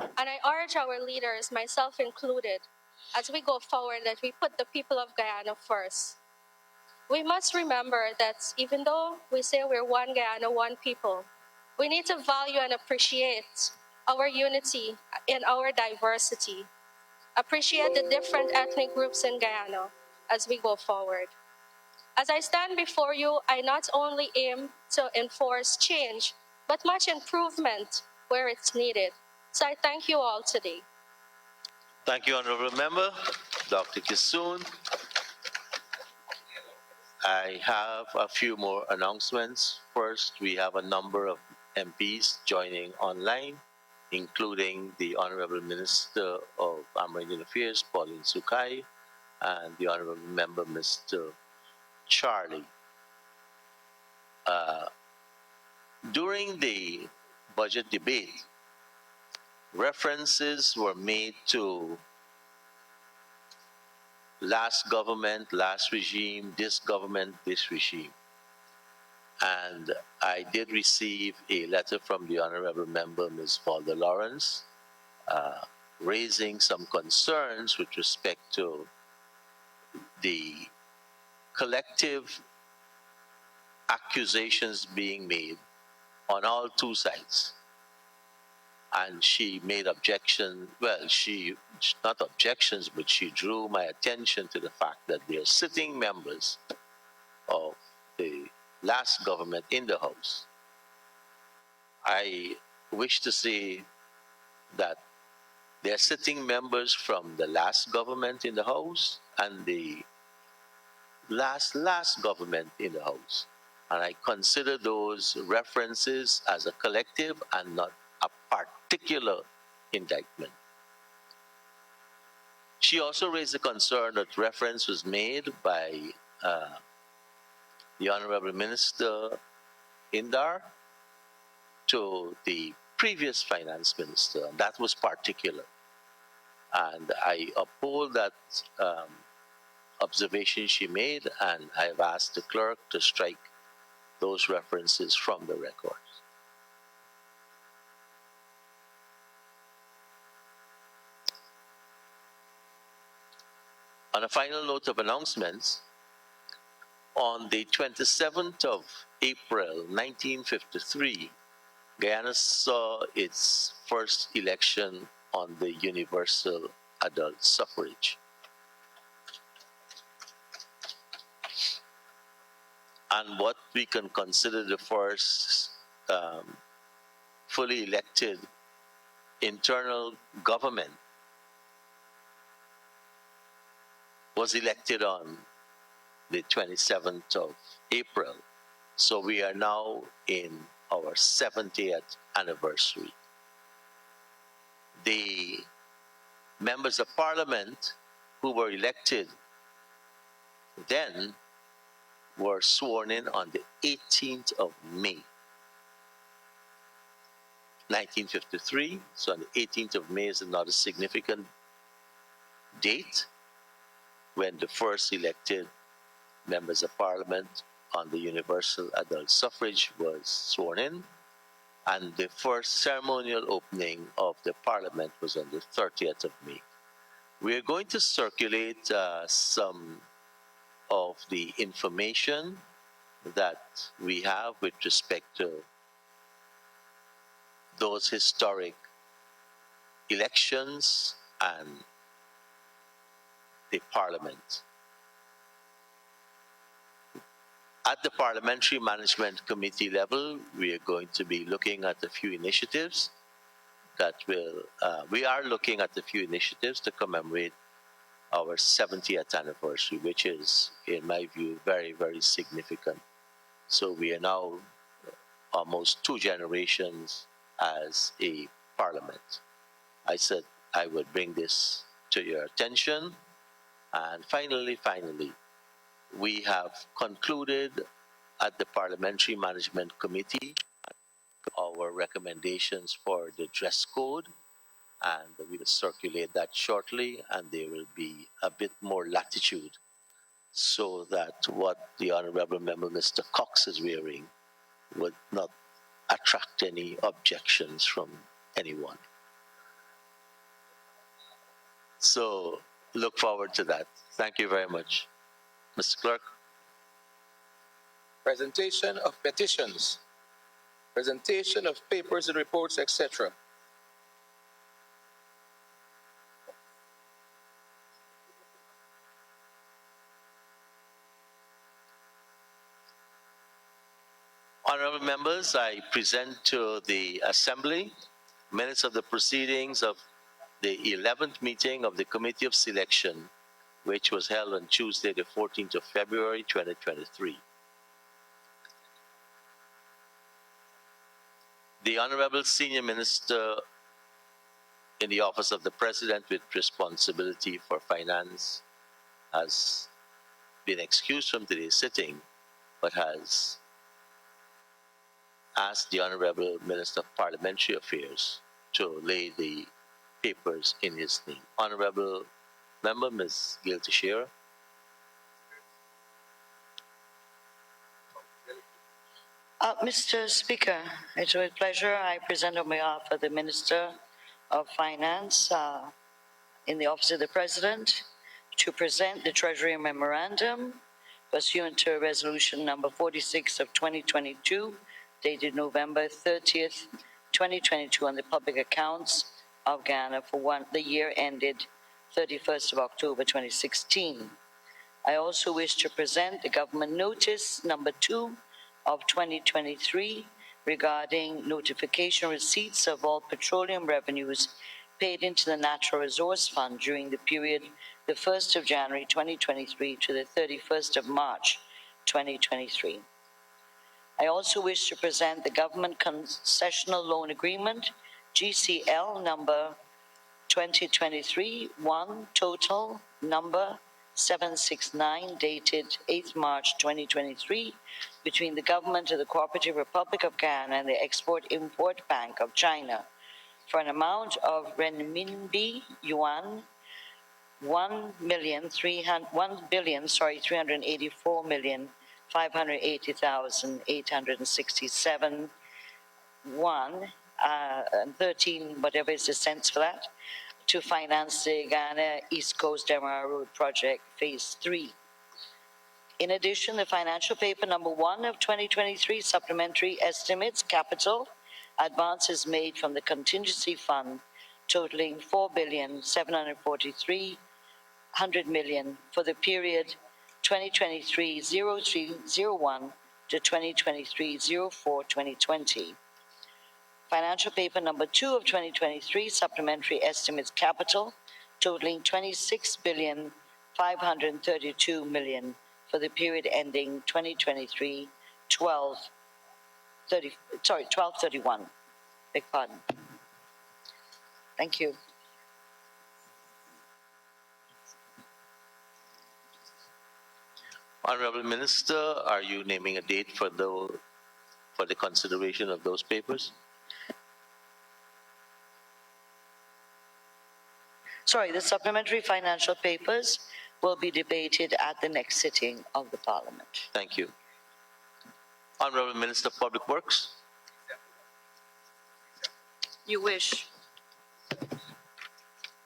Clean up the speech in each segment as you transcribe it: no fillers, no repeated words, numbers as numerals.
And I urge our leaders, myself included, as we go forward, that we put the people of Guyana first. We must remember that even though we say we're one Guyana, one people, we need to value and appreciate our unity and our diversity. Appreciate the different ethnic groups in Guyana as we go forward. As I stand before you, I not only aim to enforce change, but much improvement where it's needed. So I thank you all today. Thank you, Honorable Member. Dr. Kisoon. I have a few more announcements. First, we have a number of MPs joining online, including the Honorable Minister of Amerindian Affairs, Pauline Sukai, and the Honorable Member, Mr. Charlie. During the budget debate, references were made to last government, last regime, this government, this regime. And I did receive a letter from the Honorable Member, Ms. Valda Lawrence, raising some concerns with respect to the collective accusations being made on all two sides. And she made objections, well, not objections, but she drew my attention to the fact that there are sitting members of the last government in the House. I wish to say that there are sitting members from the last government in the House and the last government in the House. And I consider those references as a collective and not a particular indictment. She also raised the concern that reference was made by the Honorable Minister Indar to the previous finance minister, and that was particular. And I uphold that observation she made, and I have asked the clerk to strike those references from the records. On a final note of announcements, on the 27th of April 1953, Guyana saw its first election on the universal adult suffrage. And what we can consider the first fully elected internal government was elected on the 27th of April. So we are now in our 70th anniversary. The members of parliament who were elected then were sworn in on the 18th of May, 1953. So on the 18th of May is another significant date when the first elected members of parliament on the universal adult suffrage was sworn in, and the first ceremonial opening of the parliament was on the 30th of May. We are going to circulate some of the information that we have with respect to those historic elections and the parliament. At the Parliamentary Management Committee level, we are going to be looking at a few initiatives that we are looking at a few initiatives to commemorate our 70th anniversary, which is, in my view, very, very significant. So we are now almost 2 generations as a parliament. I said I would bring this to your attention. And finally, we have concluded at the Parliamentary Management Committee our recommendations for the dress code, and we will circulate that shortly, and there will be a bit more latitude so that what the Honorable Member Mr. Cox is wearing would not attract any objections from anyone. So look forward to that. Thank you very much. Mr. Clerk. Presentation of petitions, presentation of papers and reports, etc. Honorable members, I present to the Assembly minutes of the proceedings of the 11th meeting of the Committee of Selection, which was held on Tuesday, the 14th of February, 2023. The Honorable Senior Minister in the Office of the President with responsibility for finance has been excused from today's sitting, but has asked the Honorable Minister of Parliamentary Affairs to lay the papers in his name. Honorable Member, Ms. Gail Teixeira. Mr. Speaker, it's with pleasure I present on behalf of the Minister of Finance in the Office of the President to present the Treasury Memorandum pursuant to Resolution number 46 of 2022, dated November 30th, 2022, on the public accounts of Ghana for the year ended 31st of October 2016. I also wish to present the Government Notice number 2 of 2023 regarding notification receipts of all petroleum revenues paid into the Natural Resource Fund during the period the 1st of January 2023 to the 31st of March 2023. I also wish to present the Government Concessional Loan Agreement, GCL number 2023-1, total number 769, dated 8th March 2023, between the Government of the Cooperative Republic of Ghana and the Export-Import Bank of China for an amount of renminbi yuan 384,580,867 and 13 whatever is the cents for that, to finance the Ghana East Coast Demerara Road Project Phase 3. In addition, the financial paper number 1 of 2023 supplementary estimates capital advances made from the contingency fund totaling 4,743,100,000,000 for the period 2023-03-01 to 2023-04-2020. Financial paper number 2 of 2023 supplementary estimates capital totaling 26,532,000,000 for the period ending 12/31. Beg pardon. Thank you. Honorable Minister, are you naming a date for the consideration of those papers? Sorry, the supplementary financial papers will be debated at the next sitting of the Parliament. Thank you. Honorable Minister of Public Works. You wish.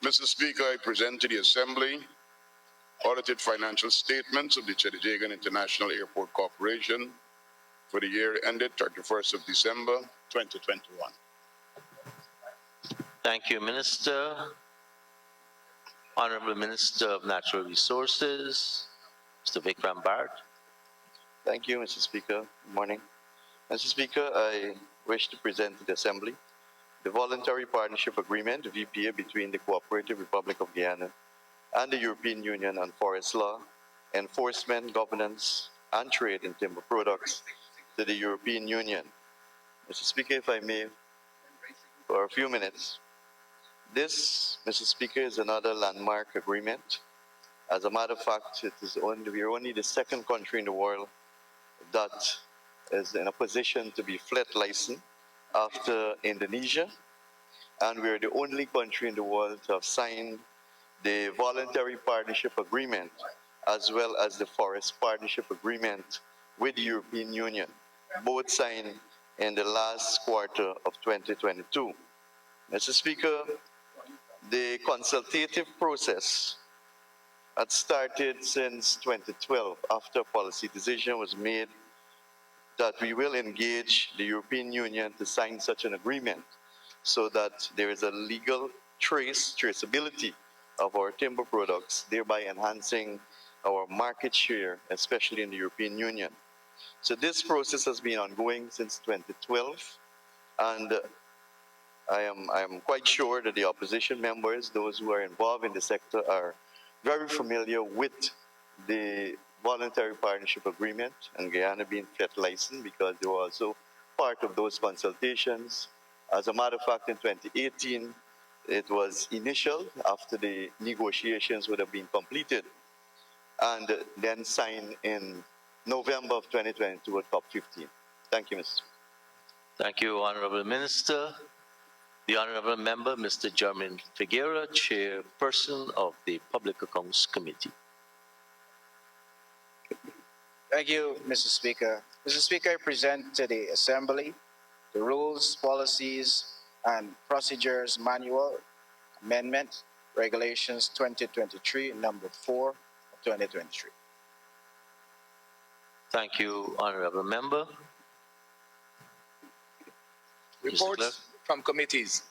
Mr. Speaker, I present to the Assembly audited financial statements of the Chedijagan International Airport Corporation for the year ended 31st of December 2021. Thank you, Minister. Honorable Minister of Natural Resources, Mr. Vikram Bharat. Thank you, Mr. Speaker. Good morning. Mr. Speaker, I wish to present to the Assembly the Voluntary Partnership Agreement, VPA, between the Cooperative Republic of Guyana and the European Union on forest law, enforcement, governance, and trade in timber products to the European Union. Mr. Speaker, if I may, for a few minutes. This, Mr. Speaker, is another landmark agreement. As a matter of fact, we are only the second country in the world that is in a position to be fleet licensed after Indonesia, and we are the only country in the world to have signed the Voluntary Partnership Agreement as well as the Forest Partnership Agreement with the European Union, both signed in the last quarter of 2022. Mr. Speaker, the consultative process had started since 2012 after a policy decision was made that we will engage the European Union to sign such an agreement so that there is a legal traceability of our timber products, thereby enhancing our market share, especially in the European Union. So this process has been ongoing since 2012, and I am quite sure that the opposition members, those who are involved in the sector, are very familiar with the voluntary partnership agreement and Guyana being FET licensed because they were also part of those consultations. As a matter of fact, in 2018, it was initial after the negotiations would have been completed and then signed in November of 2022 at COP15. Thank you, Mr. Speaker. Thank you, Honorable Minister. The Honorable Member, Mr. German Figueroa, Chairperson of the Public Accounts Committee. Thank you, Mr. Speaker. Mr. Speaker, I present to the Assembly the Rules, Policies, and Procedures Manual Amendment, Regulations 2023, number 4 of 2023. Thank you, Honorable Member. Reports from committees.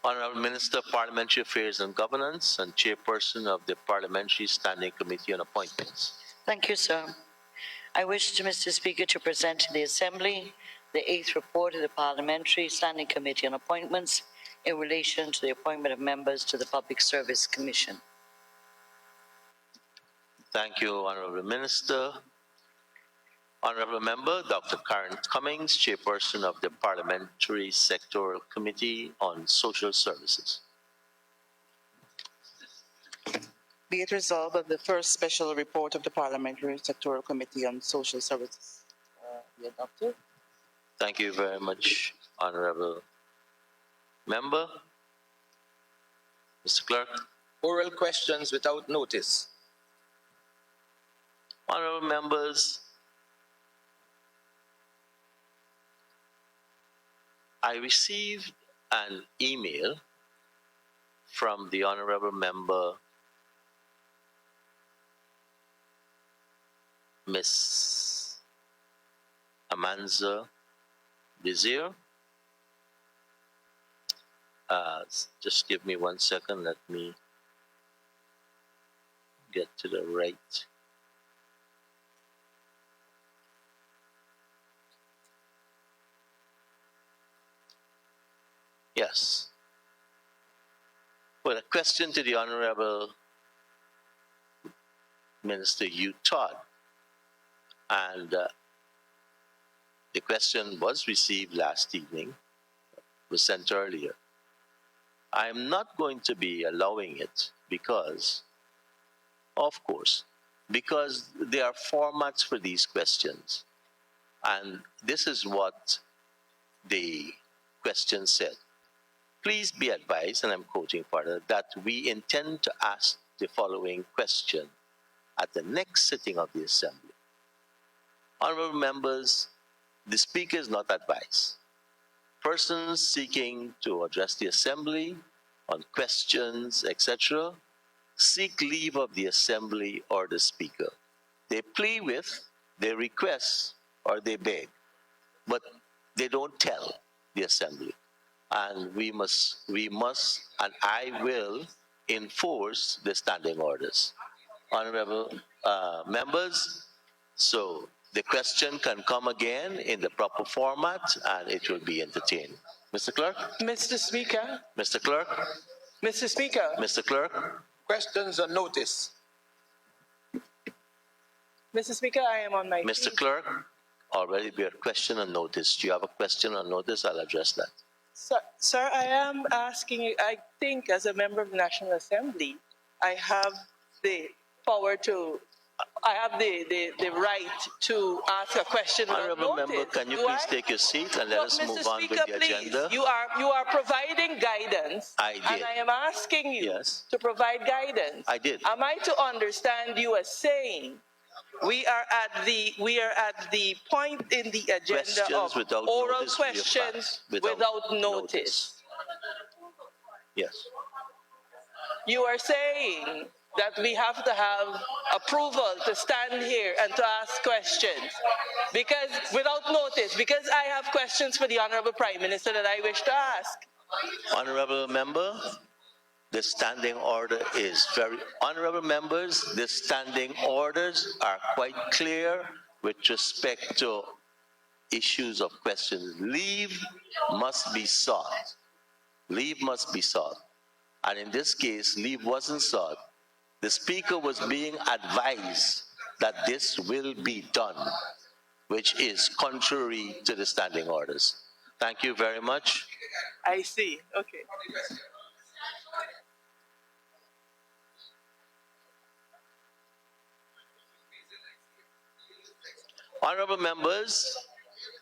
Honorable Minister of Parliamentary Affairs and Governance and Chairperson of the Parliamentary Standing Committee on Appointments. Thank you, sir. I wish, Mr. Speaker, to present to the Assembly the 8th report of the Parliamentary Standing Committee on Appointments in relation to the appointment of members to the Public Service Commission. Thank you, Honorable Minister. Honorable Member, Dr. Karen Cummings, Chairperson of the Parliamentary Sectoral Committee on Social Services. Be it resolved that the first special report of the Parliamentary Sectoral Committee on Social Services be adopted. Thank you very much, Honorable Member. Mr. Clerk. Oral questions without notice. Honorable Members, I received an email from the Honorable Member Miss Amanza Desir. Just give me 1 second. Let me get to the right. Yes. Well, a question to the Honorable Minister Hugh Todd. And the question was received last evening, was sent earlier. I am not going to be allowing it because, of course, because there are formats for these questions. And this is what the question said. Please be advised, and I'm quoting further, that we intend to ask the following question at the next sitting of the Assembly. Honorable members, the Speaker is not advised. Persons seeking to address the Assembly on questions, etc., seek leave of the Assembly or the Speaker. They plead with, they request, or they beg, but they don't tell the Assembly. And we must, and I will enforce the standing orders. Honorable members, so the question can come again in the proper format and it will be entertained. Mr. Clerk? Mr. Speaker. Mr. Clerk? Mr. Speaker. Mr. Clerk? Questions on notice. Mr. Speaker, I am on my Mr. feet. Clerk, already we have a question on notice. Do you have a question on notice? I'll address that. Sir, I am asking you, I think as a member of the National Assembly, I have the power to, I have the right to ask a question without Honorable notice. member, can you Do please I? take your seat and let us Mr. move on Speaker, with the please, agenda? You are providing guidance. I did. And I am asking you Yes. to provide guidance. I did. Am I to understand you as saying we are at the point in the agenda Questions of without oral notice, we have questions passed without notice. Yes. You are saying that we have to have approval to stand here and to ask questions because without notice, because I have questions for the Honorable Prime Minister that I wish to ask. Honorable member, the standing order is very, honorable members, the standing orders are quite clear with respect to issues of questions. Leave must be sought. Leave must be sought. And in this case, leave wasn't sought. The speaker was being advised that this will be done, which is contrary to the standing orders. Thank you very much. I see. Okay. Honorable members,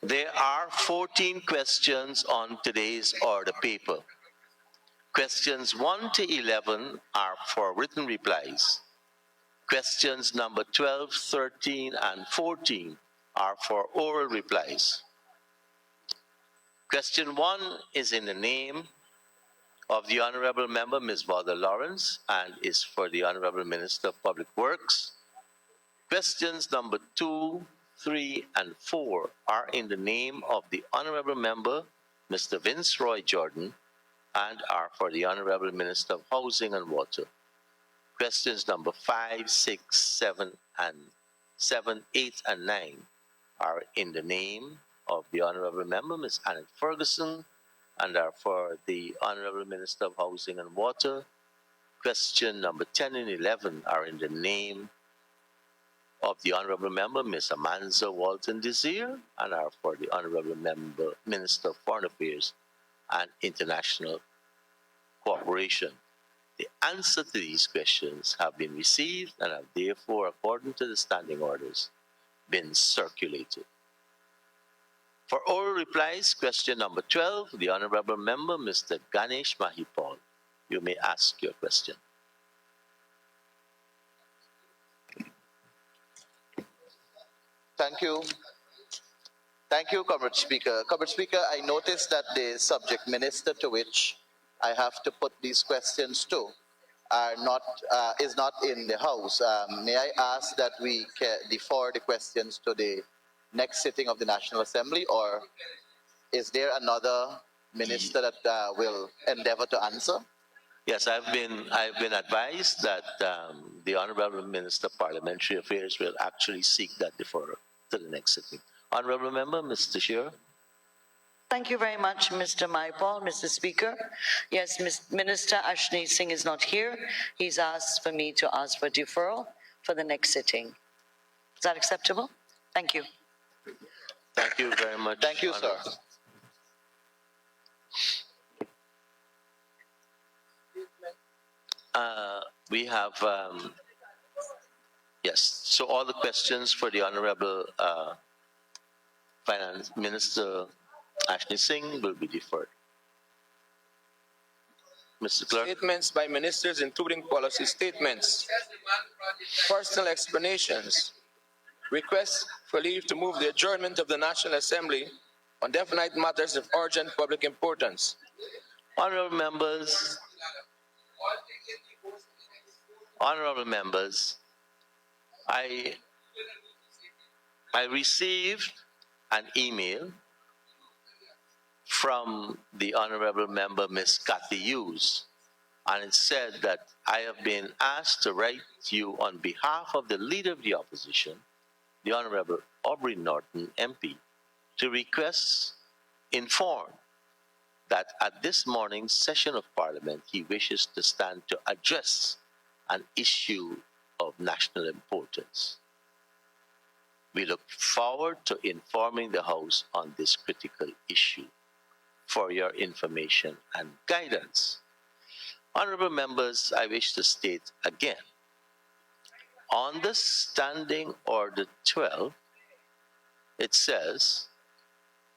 there are 14 questions on today's order paper. Questions 1 to 11 are for written replies. Questions number 12, 13, and 14 are for oral replies. Question 1 is in the name of the Honorable Member, Ms. Valda Lawrence, and is for the Honorable Minister of Public Works. Questions number 2, 3, and 4 are in the name of the Honorable Member, Mr. Vince Roy Jordan, and are for the Honorable Minister of Housing and Water. Questions number 5, 6, 7, 8, and 9 are in the name of the Honorable Member, Ms. Anil Ferguson, and are for the Honorable Minister of Housing and Water. Question number 10 and 11 are in the name of the Honorable Member, Ms. Amanza Walton Desir, and are for the Honorable Member, Minister of Foreign Affairs and International Cooperation. The answer to these questions have been received and have therefore, according to the standing orders, been circulated. For oral replies, question number 12, the Honorable Member, Mr. Ganesh Mahipal. You may ask your question. Thank you. Thank you, Comrade Speaker. Comrade Speaker, I noticed that the subject minister to which I have to put these questions to is not in the House. May I ask that we defer the questions to the next sitting of the National Assembly, or is there another minister that will endeavor to answer? Yes, I've been advised that the Honorable Minister of Parliamentary Affairs will actually seek that deferral to the next sitting. Honorable Member, Mr. Shearer. Thank you very much, Mr. Maipal, Mr. Speaker. Yes, Minister Ashni Singh is not here. He's asked for me to ask for deferral for the next sitting. Is that acceptable? Thank you. Thank you very much. Thank you, sir. We have, yes, so all the questions for the Honorable Finance Minister Ashni Singh will be deferred. Mr. Clerk. Statements by ministers, including policy statements, personal explanations, requests for leave to move the adjournment of the National Assembly on definite matters of urgent public importance. Honorable members, I received an email from the Honorable Member, Ms. Cathy Hughes, and it said that I have been asked to write to you on behalf of the Leader of the Opposition, the Honorable Aubrey Norton, MP, to inform that at this morning's session of Parliament, he wishes to stand to address an issue of national importance. We look forward to informing the House on this critical issue for your information and guidance. Honorable members, I wish to state again, on the Standing Order 12, it says,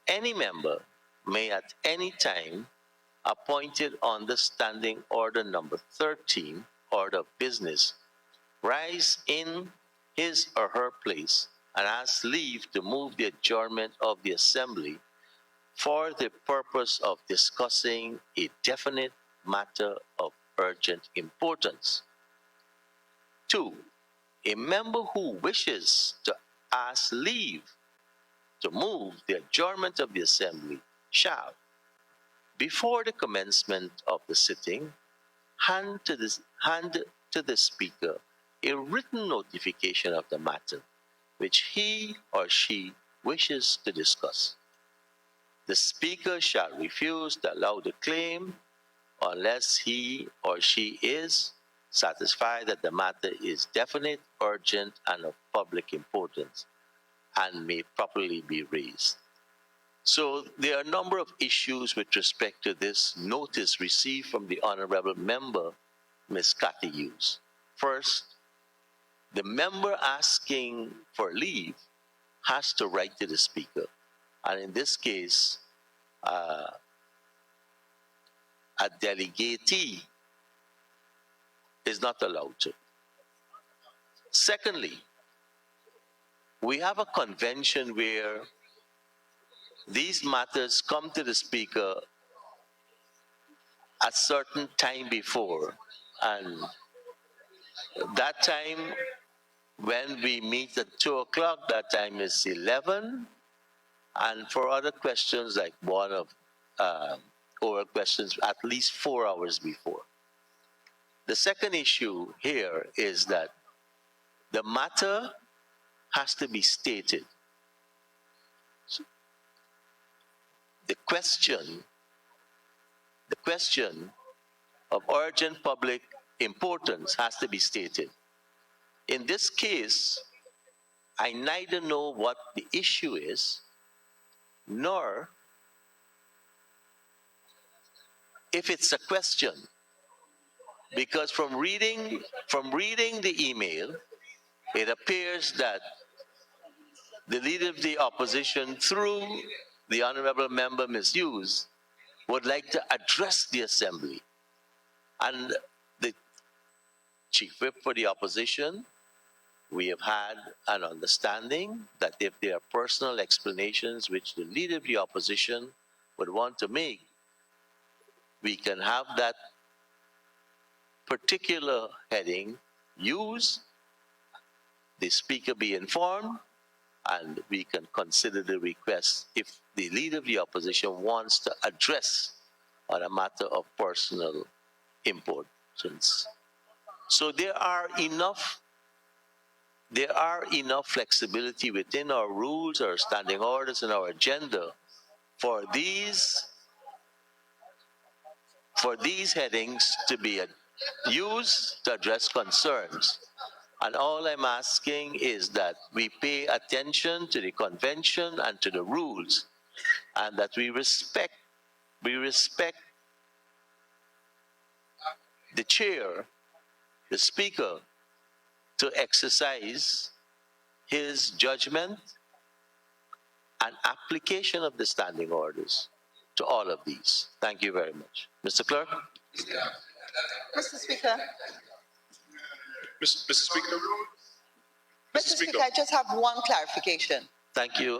any member may at any time appointed on the Standing Order number 13, Order of Business, rise in his or her place and ask leave to move the adjournment of the Assembly for the purpose of discussing a definite matter of urgent importance. 2. A member who wishes to ask leave to move the adjournment of the Assembly shall, before the commencement of the sitting, hand to the Speaker a written notification of the matter which he or she wishes to discuss. The Speaker shall refuse to allow the claim unless he or she is satisfied that the matter is definite, urgent, and of public importance and may properly be raised. So there are a number of issues with respect to this notice received from the Honorable Member, Ms. Cathy Hughes. First, the member asking for leave has to write to the Speaker. And in this case, a delegatee is not allowed to. Secondly, we have a convention where these matters come to the Speaker a certain time before, and that time when we meet at 2 o'clock, that time is 11, and for other questions like one of oral questions, at least 4 hours before. The second issue here is that the matter has to be stated. So the question of urgent public importance has to be stated. In this case, I neither know what the issue is, nor if it's a question, because from reading the email, it appears that the Leader of the Opposition, through the Honorable Member Ms. Hughes, would like to address the Assembly. And the Chief Whip for the Opposition, we have had an understanding that if there are personal explanations which the Leader of the Opposition would want to make, we can have that particular heading used, the Speaker be informed, and we can consider the request if the Leader of the Opposition wants to address on a matter of personal importance. So there are enough flexibility within our rules, our standing orders, and our agenda for these headings to be used to address concerns. And all I'm asking is that we pay attention to the convention and to the rules, and that we respect the chair, the Speaker, to exercise his judgment and application of the standing orders to all of these. Thank you very much. Mr. Clerk? Mr. Speaker. Mr. Speaker. Mr. Speaker, I just have one clarification. Thank you,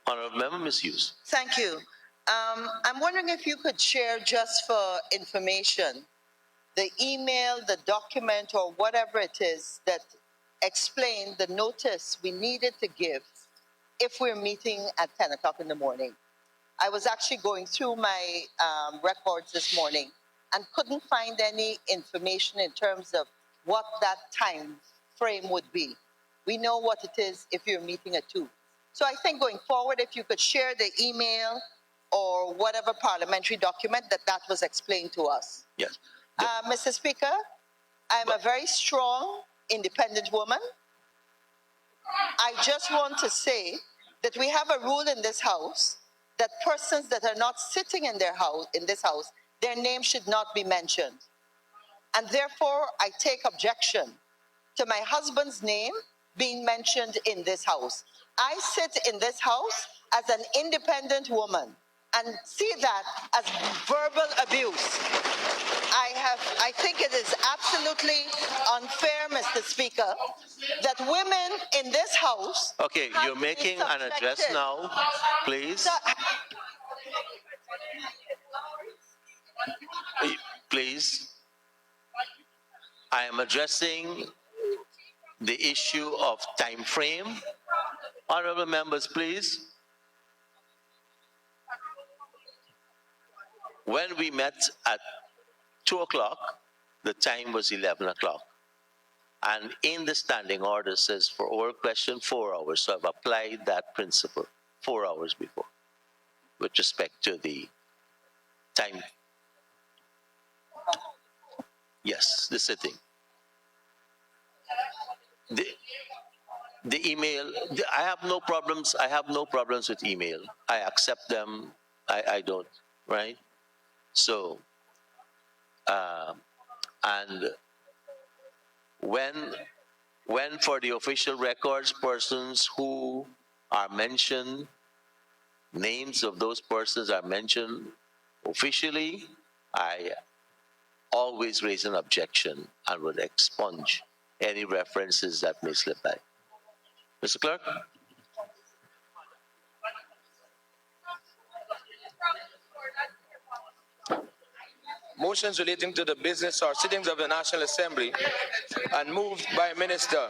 Honorable Member Ms. Hughes. Thank you. I'm wondering if you could share, just for information, the email, the document, or whatever it is that explained the notice we needed to give if we're meeting at 10 o'clock in the morning. I was actually going through my records this morning and couldn't find any information in terms of what that time frame would be. We know what it is if you're meeting at 2. So I think going forward, if you could share the email or whatever parliamentary document that was explained to us. Yes. Mr. Speaker, I'm a very strong, independent woman. I just want to say that we have a rule in this house that persons that are not sitting in this house, their name should not be mentioned. And therefore, I take objection to my husband's name being mentioned in this house. I sit in this house as an independent woman and see that as verbal abuse. I think it is absolutely unfair, Mr. Speaker, that women in this house... Okay, you're making an address now, please. Please, I am addressing the issue of time frame. Honorable members, please. When we met at 2 o'clock, the time was 11 o'clock. And in the standing order says for oral question, 4 hours. So I've applied that principle 4 hours before with respect to the time. Yes, the sitting. The email, I have no problems. I have no problems with email. I accept them. I don't, right? So, and when for the official records, persons who are mentioned, names of those persons are mentioned officially, I always raise an objection and would expunge any references that may slip by. Mr. Clerk? Motions relating to the business or sittings of the National Assembly and moved by Minister.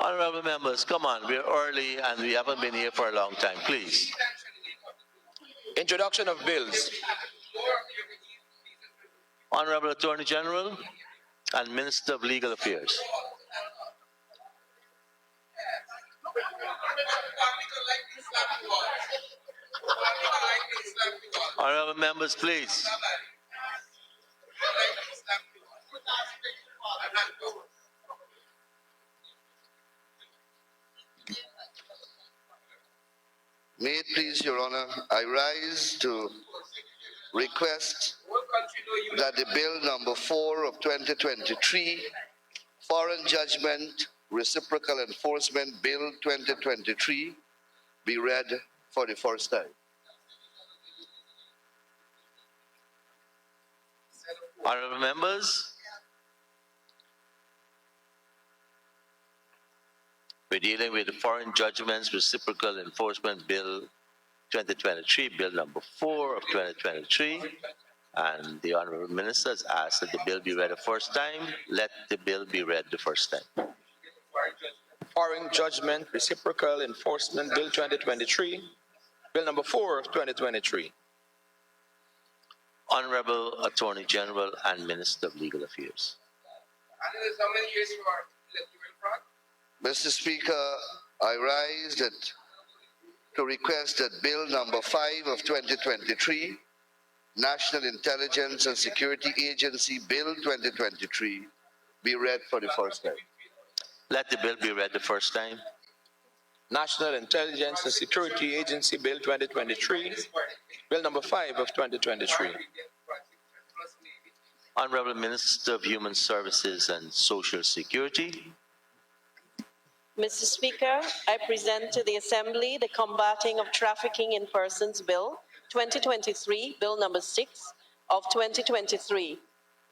Honorable members, come on, we're early and we haven't been here for a long time, please. Introduction of bills. Honorable Attorney General and Minister of Legal Affairs. Honorable members, please. May it please Your Honor, I rise to request that the bill number 4 of 2023, Foreign Judgment Reciprocal Enforcement Bill 2023, be read for the first time. Honorable members, we're dealing with the Foreign Judgments Reciprocal Enforcement Bill 2023, Bill number 4 of 2023, and the Honorable Minister has asked that the bill be read the first time. Let the bill be read the first time. Foreign Judgment Reciprocal Enforcement Bill 2023, Bill number 4 of 2023. Honorable Attorney General and Minister of Legal Affairs. Mr. Speaker, I rise to request that Bill number 5 of 2023, National Intelligence and Security Agency Bill 2023, be read for the first time. Let the bill be read the first time. National Intelligence and Security Agency Bill 2023, Bill number 5 of 2023. Honorable Minister of Human Services and Social Security. Mr. Speaker, I present to the Assembly the Combating of Trafficking in Persons Bill 2023, Bill number 6 of 2023.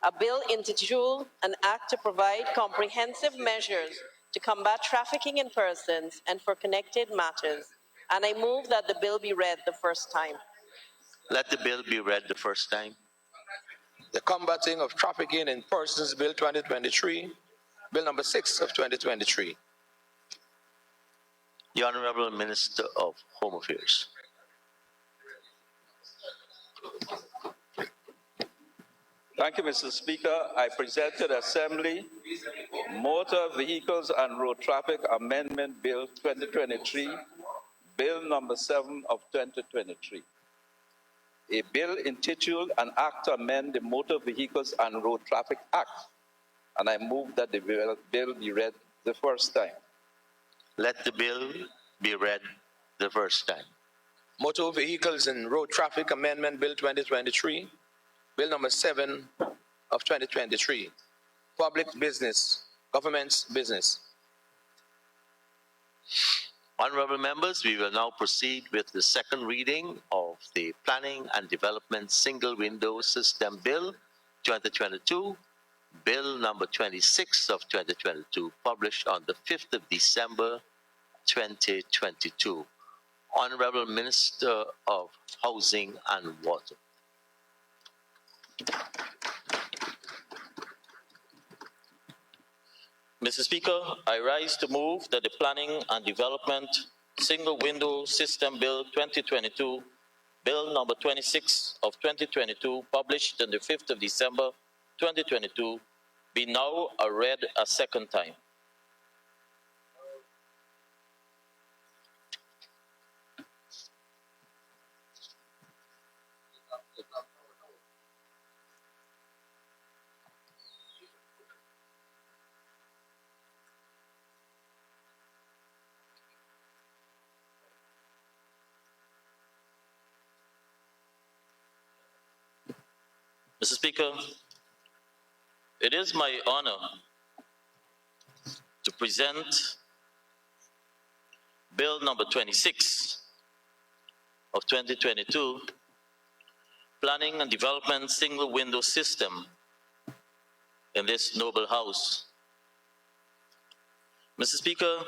A bill intituled An Act to Provide Comprehensive Measures to Combat Trafficking in Persons and for Connected Matters. And I move that the bill be read the first time. Let the bill be read the first time. The Combating of Trafficking in Persons Bill 2023, Bill number 6 of 2023. The Honorable Minister of Home Affairs. Thank you, Mr. Speaker. I present to the Assembly Motor Vehicles and Road Traffic Amendment Bill 2023, Bill number 7 of 2023. A bill entitled An Act to Amend the Motor Vehicles and Road Traffic Act, and I move that the bill be read the first time. Let the bill be read the first time. Motor Vehicles and Road Traffic Amendment Bill 2023, Bill number 7 of 2023. Public business, government's business. Honorable members, we will now proceed with the second reading of the Planning and Development Single Window System Bill 2022, Bill number 26 of 2022, published on the 5th of December 2022. Honorable Minister of Housing and Water. Mr. Speaker, I rise to move that the Planning and Development Single Window System Bill 2022, Bill number 26 of 2022, published on the 5th of December 2022, be now read a second time. Mr. Speaker, it is my honor to present Bill number 26 of 2022, Planning and Development Single Window System in this noble House. Mr. Speaker,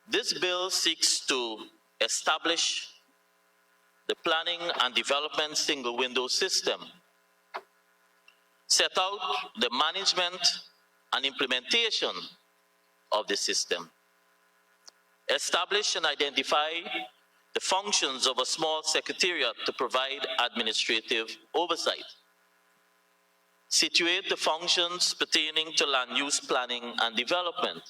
this bill seeks to establish the Planning and Development Single Window System, set out the management and implementation of the system, establish and identify the functions of a small secretariat to provide administrative oversight, situate the functions pertaining to land use planning and development,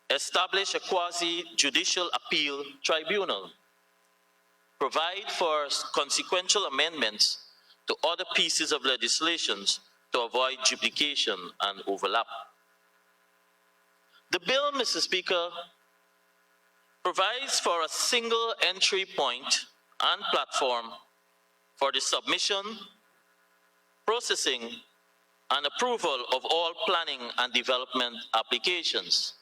establish a quasi-judicial appeal tribunal, provide for consequential amendments to other pieces of legislation to avoid duplication and overlap. The bill, Mr. Speaker, provides for a single entry point and platform for the submission, processing, and approval of all planning and development applications.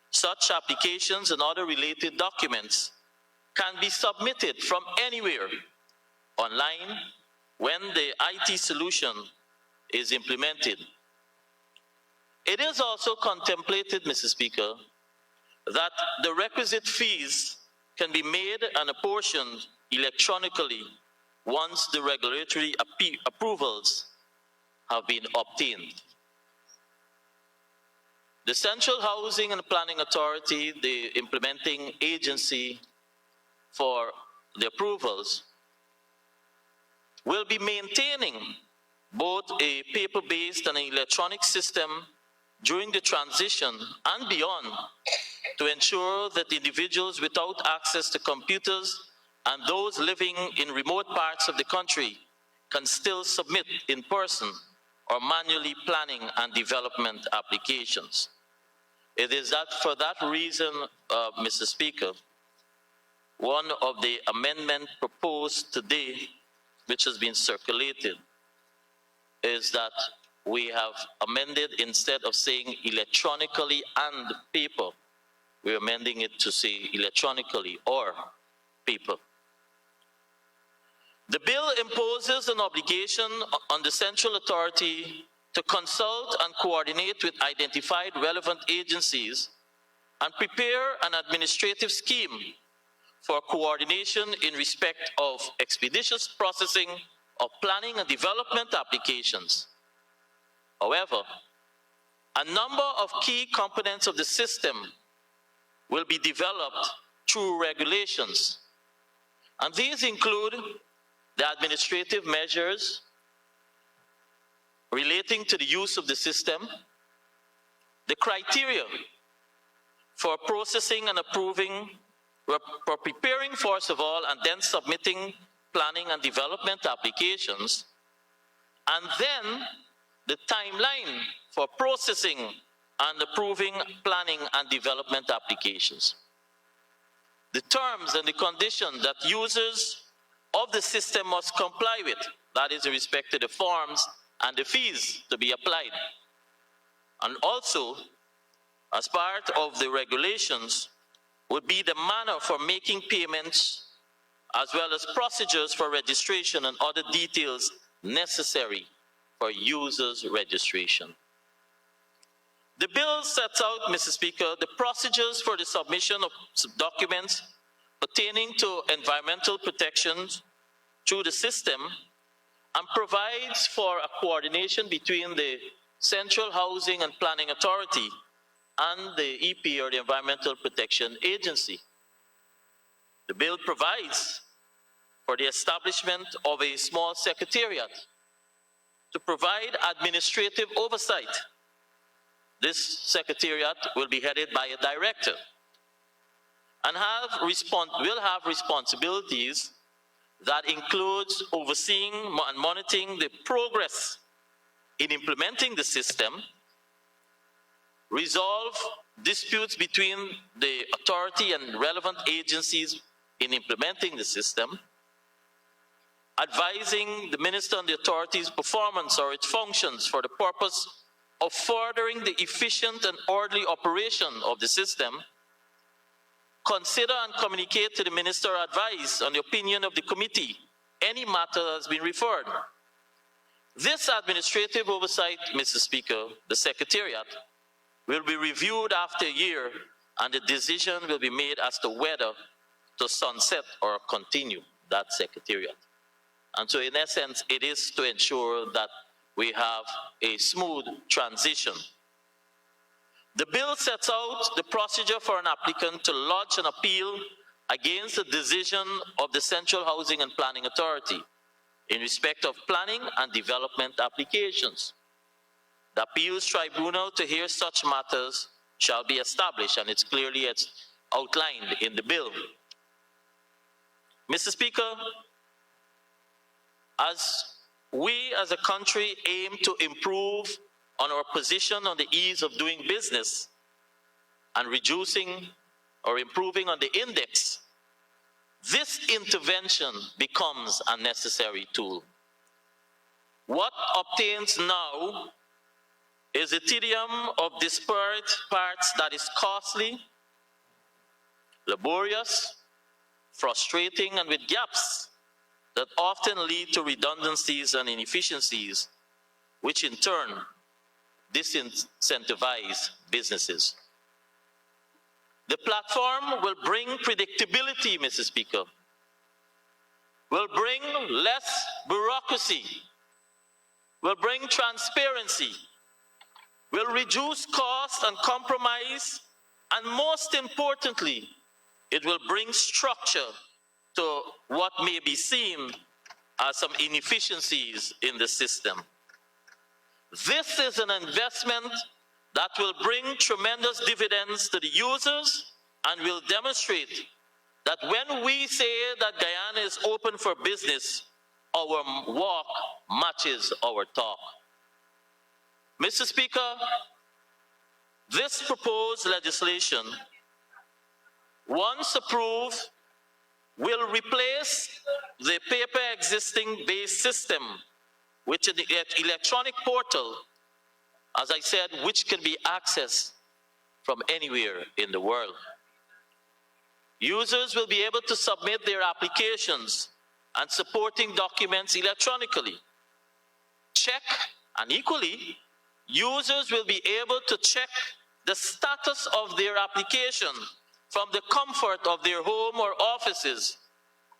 Such applications and other related documents can be submitted from anywhere online when the IT solution is implemented. It is also contemplated, Mr. Speaker, that the requisite fees can be made and apportioned electronically once the regulatory approvals have been obtained. The Central Housing and Planning Authority, the implementing agency for the approvals, will be maintaining both a paper-based and an electronic system during the transition and beyond to ensure that individuals without access to computers and those living in remote parts of the country can still submit in person or manually planning and development applications. It is that for that reason, Mr. Speaker, one of the amendments proposed today, which has been circulated, is that we have amended, instead of saying electronically and paper, we're amending it to say electronically or paper. The bill imposes an obligation on the Central Authority to consult and coordinate with identified relevant agencies and prepare an administrative scheme for coordination in respect of expeditious processing of planning and development applications. However, a number of key components of the system will be developed through regulations, and these include the administrative measures relating to the use of the system, the criteria for processing and approving, for preparing first of all and then submitting planning and development applications, and then the timeline for processing and approving planning and development applications. The terms and the conditions that users of the system must comply with, that is in respect to the forms and the fees to be applied. And also, as part of the regulations, would be the manner for making payments, as well as procedures for registration and other details necessary for users' registration. The bill sets out, Mr. Speaker, the procedures for the submission of documents pertaining to environmental protections, through the system and provides for a coordination between the Central Housing and Planning Authority and the EP, or the Environmental Protection Agency. The bill provides for the establishment of a small secretariat to provide administrative oversight. This secretariat will be headed by a director and will have responsibilities that includes overseeing and monitoring the progress in implementing the system, resolve disputes between the authority and relevant agencies in implementing the system, advising the minister on the authority's performance or its functions for the purpose of furthering the efficient and orderly operation of the system, consider and communicate to the minister or advise on the opinion of the committee any matter has been referred. This administrative oversight, Mr. Speaker, the Secretariat, will be reviewed after a year, and the decision will be made as to whether to sunset or continue that Secretariat. And so in essence, it is to ensure that we have a smooth transition. The bill sets out the procedure for an applicant to lodge an appeal against the decision of the Central Housing and Planning Authority in respect of planning and development applications. The appeals tribunal to hear such matters shall be established, and it's clearly outlined in the bill. Mr. Speaker, as we as a country aim to improve on our position on the ease of doing business and reducing or improving on the index, this intervention becomes a necessary tool. What obtains now is a tedium of disparate parts that is costly, laborious, frustrating, and with gaps that often lead to redundancies and inefficiencies, which in turn disincentivize businesses. The platform will bring predictability, Mr. Speaker, will bring less bureaucracy, will bring transparency, will reduce cost and compromise, and most importantly, it will bring structure to what may be seen as some inefficiencies in the system. This is an investment that will bring tremendous dividends to the users and will demonstrate that when we say that Guyana is open for business, our walk matches our talk. Mr. Speaker, this proposed legislation, once approved, will replace the paper existing base system, which is the electronic portal, as I said, which can be accessed from anywhere in the world. Users will be able to submit their applications and supporting documents electronically. Check, and equally, users will be able to check the status of their application from the comfort of their home or offices,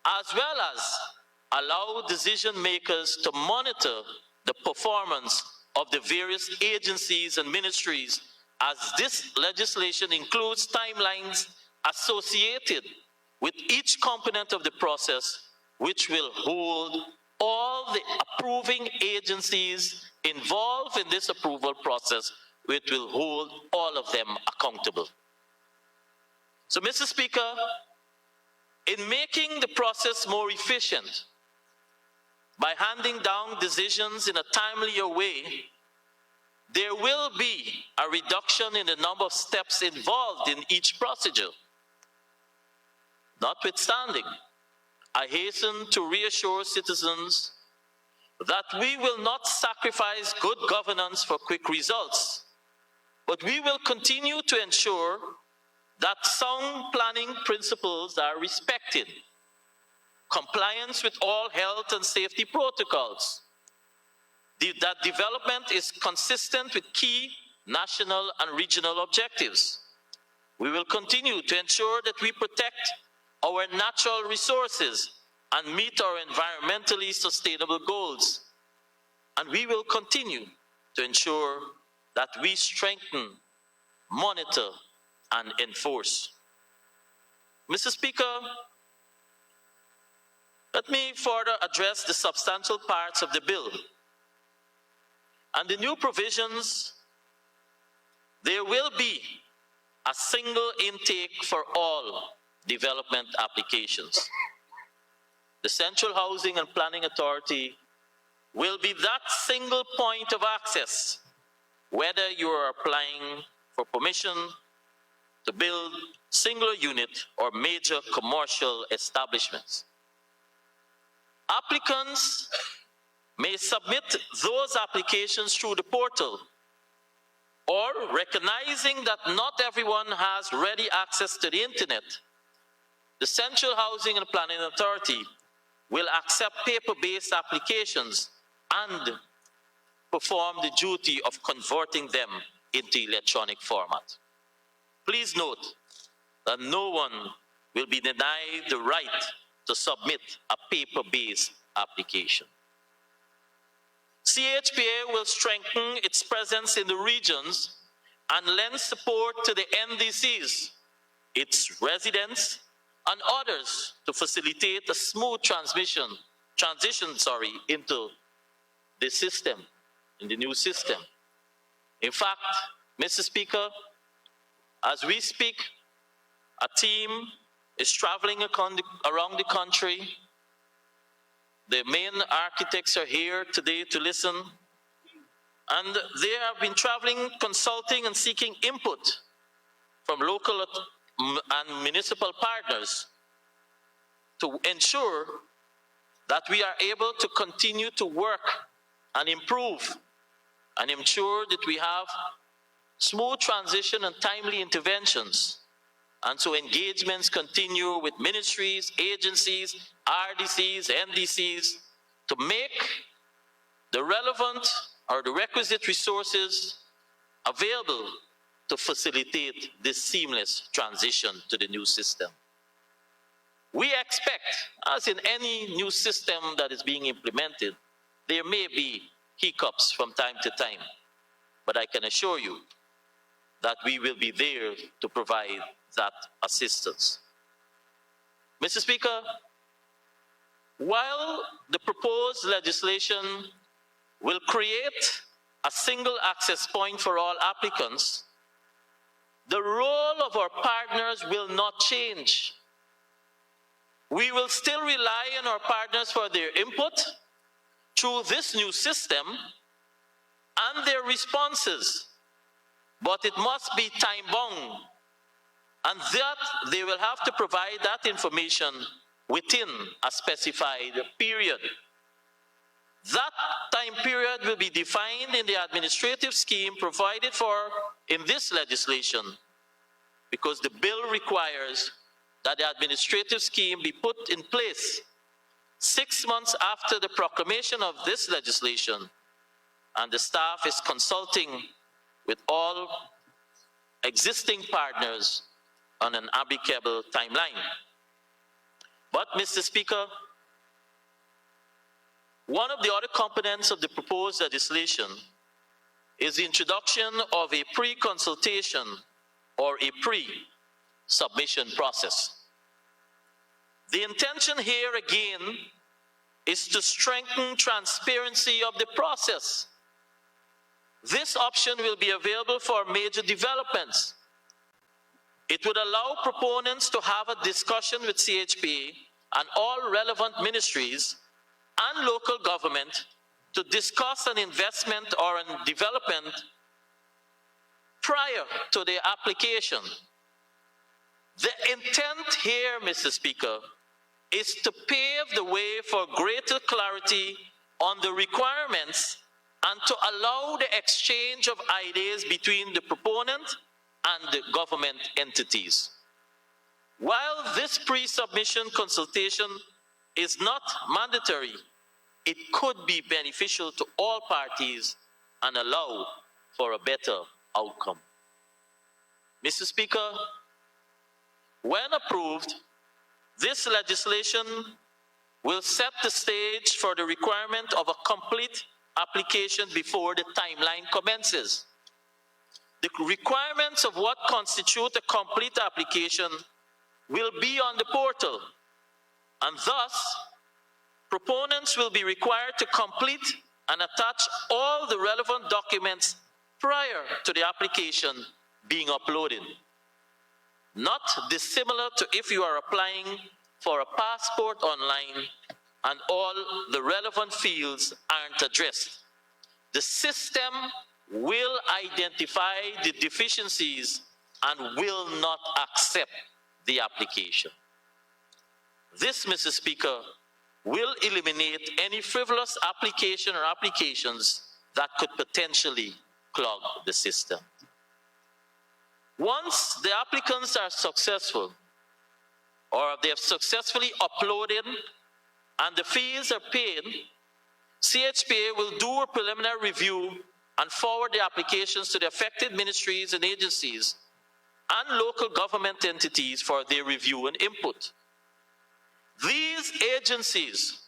as well as allow decision makers to monitor the performance of the various agencies and ministries, as this legislation includes timelines associated with each component of the process, which will hold all the approving agencies involved in this approval process, which will hold all of them accountable. So, Mr. Speaker, in making the process more efficient, by handing down decisions in a timelier way, there will be a reduction in the number of steps involved in each procedure. Notwithstanding, I hasten to reassure citizens that we will not sacrifice good governance for quick results, but we will continue to ensure that sound planning principles are respected, compliance with all health and safety protocols, that development is consistent with key national and regional objectives. We will continue to ensure that we protect our natural resources and meet our environmentally sustainable goals. And we will continue to ensure that we strengthen, monitor, and enforce. Mr. Speaker, let me further address the substantial parts of the bill. And the new provisions, there will be a single intake for all development applications. The Central Housing and Planning Authority will be that single point of access, whether you are applying for permission to build single unit or major commercial establishments. Applicants may submit those applications through the portal, or recognizing that not everyone has ready access to the internet, the Central Housing and Planning Authority will accept paper-based applications and perform the duty of converting them into electronic format. Please note that no one will be denied the right to submit a paper-based application. CHPA will strengthen its presence in the regions and lend support to the NDCs, its residents, and others to facilitate a smooth transition into the system, in the new system. In fact, Mr. Speaker, as we speak, a team is traveling around the country. The main architects are here today to listen, and they have been traveling, consulting, and seeking input from local and municipal partners to ensure that we are able to continue to work and improve and ensure that we have smooth transition and timely interventions. And so engagements continue with ministries, agencies, RDCs, NDCs to make the relevant or the requisite resources available to facilitate this seamless transition to the new system. We expect, as in any new system that is being implemented, there may be hiccups from time to time, but I can assure you that we will be there to provide that assistance. Mr. Speaker, while the proposed legislation will create a single access point for all applicants, the role of our partners will not change. We will still rely on our partners for their input through this new system and their responses, but it must be time-bound, and that they will have to provide that information within a specified period. That time period will be defined in the administrative scheme provided for in this legislation, because the bill requires that the administrative scheme be put in place 6 months after the proclamation of this legislation, and the staff is consulting with all existing partners on an amicable timeline. But, Mr. Speaker, one of the other components of the proposed legislation is the introduction of a pre-consultation or a pre-submission process. The intention here again is to strengthen transparency of the process. This option will be available for major developments. It would allow proponents to have a discussion with CHPA and all relevant ministries and local government to discuss an investment or a development prior to the application. The intent here, Mr. Speaker, is to pave the way for greater clarity on the requirements and to allow the exchange of ideas between the proponent and the government entities. While this pre-submission consultation is not mandatory, it could be beneficial to all parties and allow for a better outcome. Mr. Speaker, when approved, this legislation will set the stage for the requirement of a complete application before the timeline commences. The requirements of what constitute a complete application will be on the portal, and thus, proponents will be required to complete and attach all the relevant documents prior to the application being uploaded. Not dissimilar to if you are applying for a passport online and all the relevant fields aren't addressed. The system will identify the deficiencies and will not accept the application. This, Mr. Speaker, will eliminate any frivolous application or applications that could potentially clog the system. Once the applicants are successful, or they have successfully uploaded and the fees are paid, CHPA will do a preliminary review and forward the applications to the affected ministries and agencies and local government entities for their review and input. These agencies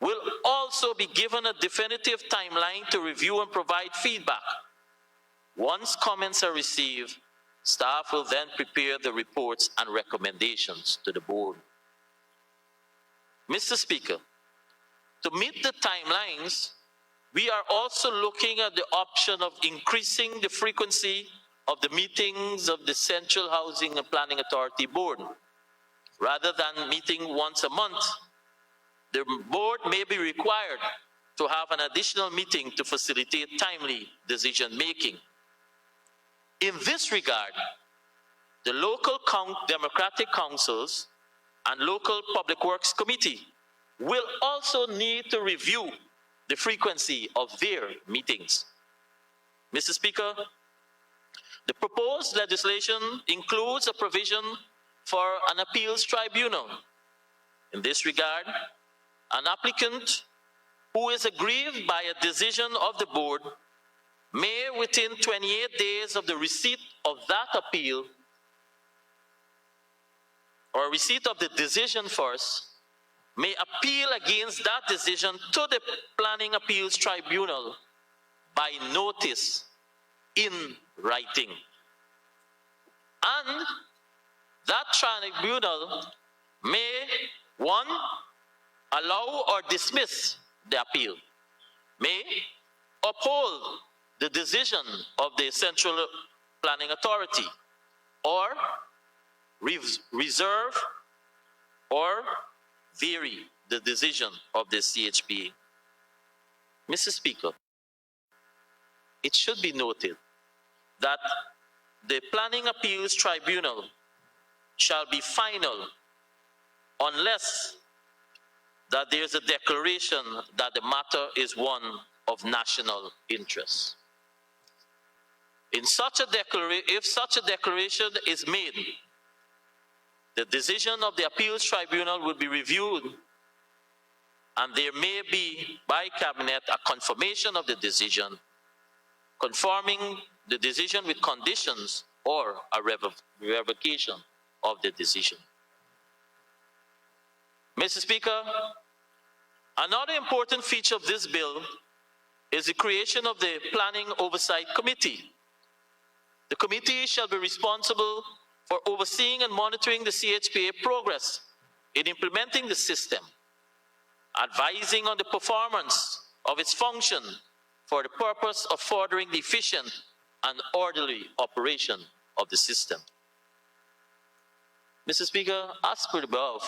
will also be given a definitive timeline to review and provide feedback. Once comments are received, staff will then prepare the reports and recommendations to the board. Mr. Speaker, to meet the timelines, we are also looking at the option of increasing the frequency of the meetings of the Central Housing and Planning Authority Board. Rather than meeting once a month, the board may be required to have an additional meeting to facilitate timely decision-making. In this regard, the local democratic councils and local public works committee will also need to review the frequency of their meetings. Mr. Speaker, the proposed legislation includes a provision for an appeals tribunal. In this regard, an applicant who is aggrieved by a decision of the board may, within 28 days of the receipt of that appeal, or receipt of the decision first, may appeal against that decision to the Planning Appeals Tribunal by notice in writing. And that tribunal may, one, allow or dismiss the appeal, may uphold the decision of the Central Planning Authority, or reserve or vary the decision of the CHPA. Mr. Speaker, it should be noted that the Planning Appeals Tribunal shall be final unless that there is a declaration that the matter is one of national interest. In such a if such a declaration is made, the decision of the Appeals Tribunal will be reviewed, and there may be by Cabinet a confirmation of the decision, conforming the decision with conditions, or a revocation of the decision. Mr. Speaker, another important feature of this bill is the creation of the Planning Oversight Committee. The committee shall be responsible for overseeing and monitoring the CHPA progress in implementing the system, advising on the performance of its function for the purpose of furthering the efficient and orderly operation of the system. Mr. Speaker, as per the above,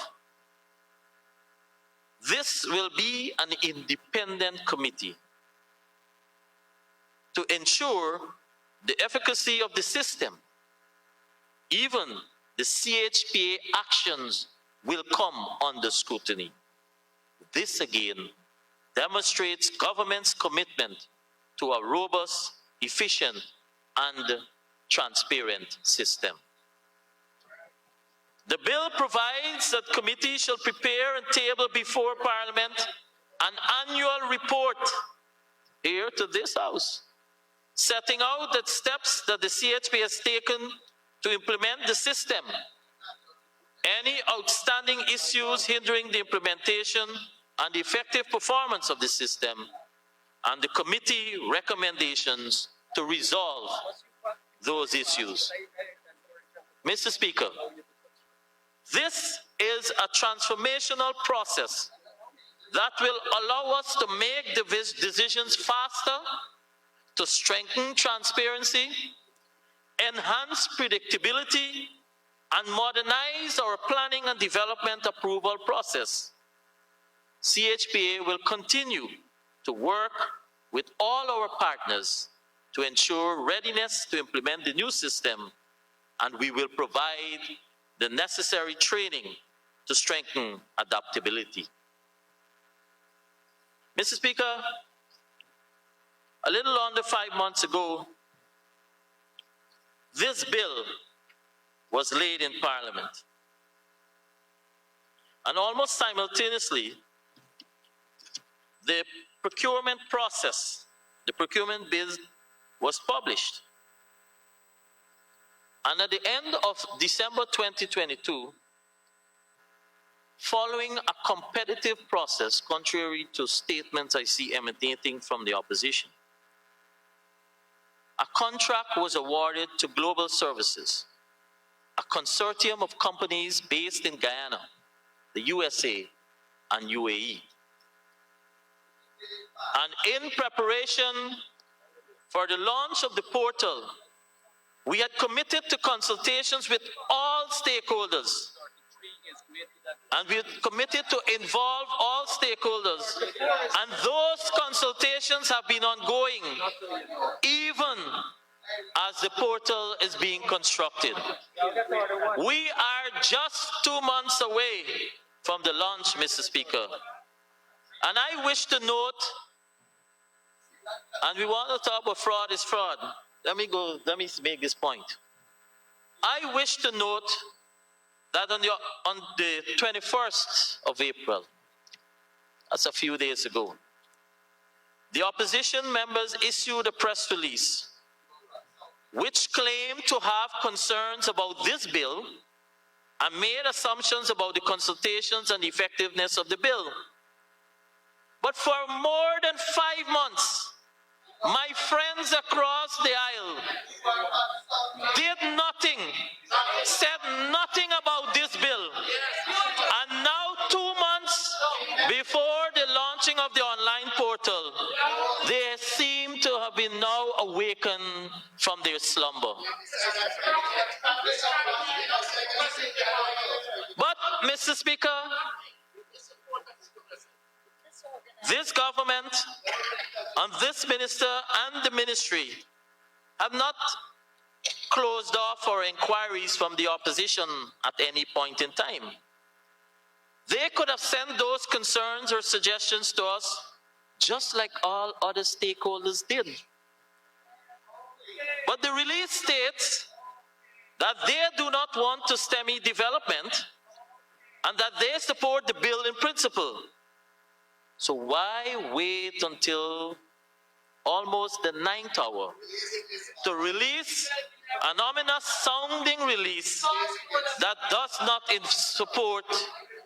this will be an independent committee to ensure the efficacy of the system. Even the CHPA actions will come under scrutiny. This again demonstrates government's commitment to a robust, efficient, and transparent system. The bill provides that committees shall prepare and table before Parliament an annual report here to this House, setting out the steps that the CHP has taken to implement the system any outstanding issues hindering the implementation and the effective performance of the system, and the committee recommendations to resolve those issues. Mr. Speaker, this is a transformational process that will allow us to make the decisions faster, to strengthen transparency, enhance predictability, and modernize our planning and development approval process. CHPA will continue to work with all our partners to ensure readiness to implement the new system, and we will provide the necessary training to strengthen adaptability. Mr. Speaker, a little under 5 months ago, this bill was laid in Parliament. And almost simultaneously, the procurement process, the procurement bill was published. And at the end of December 2022, following a competitive process, contrary to statements I see emanating from the opposition, a contract was awarded to Global Services, a consortium of companies based in Guyana, the USA, and UAE. And in preparation for the launch of the portal, we had committed to consultations with all stakeholders. And we had committed to involve all stakeholders. And those consultations have been ongoing, even as the portal is being constructed. We are just 2 months away from the launch, Mr. Speaker. And I wish to note, and we want to talk about fraud is fraud. Let me make this point. I wish to note that on the 21st of April, that's a few days ago, the opposition members issued a press release which claimed to have concerns about this bill and made assumptions about the consultations and the effectiveness of the bill. But for more than 5 months, my friends across the aisle did nothing, said nothing about this bill. And now 2 months before the launching of the online portal, they seem to have been now awakened from their slumber. But, Mr. Speaker, this government and this minister and the ministry have not closed off for inquiries from the opposition at any point in time. They could have sent those concerns or suggestions to us just like all other stakeholders did. But the release states that they do not want to stymie development and that they support the bill in principle. So why wait until almost the 9th hour to release an ominous sounding release that does not support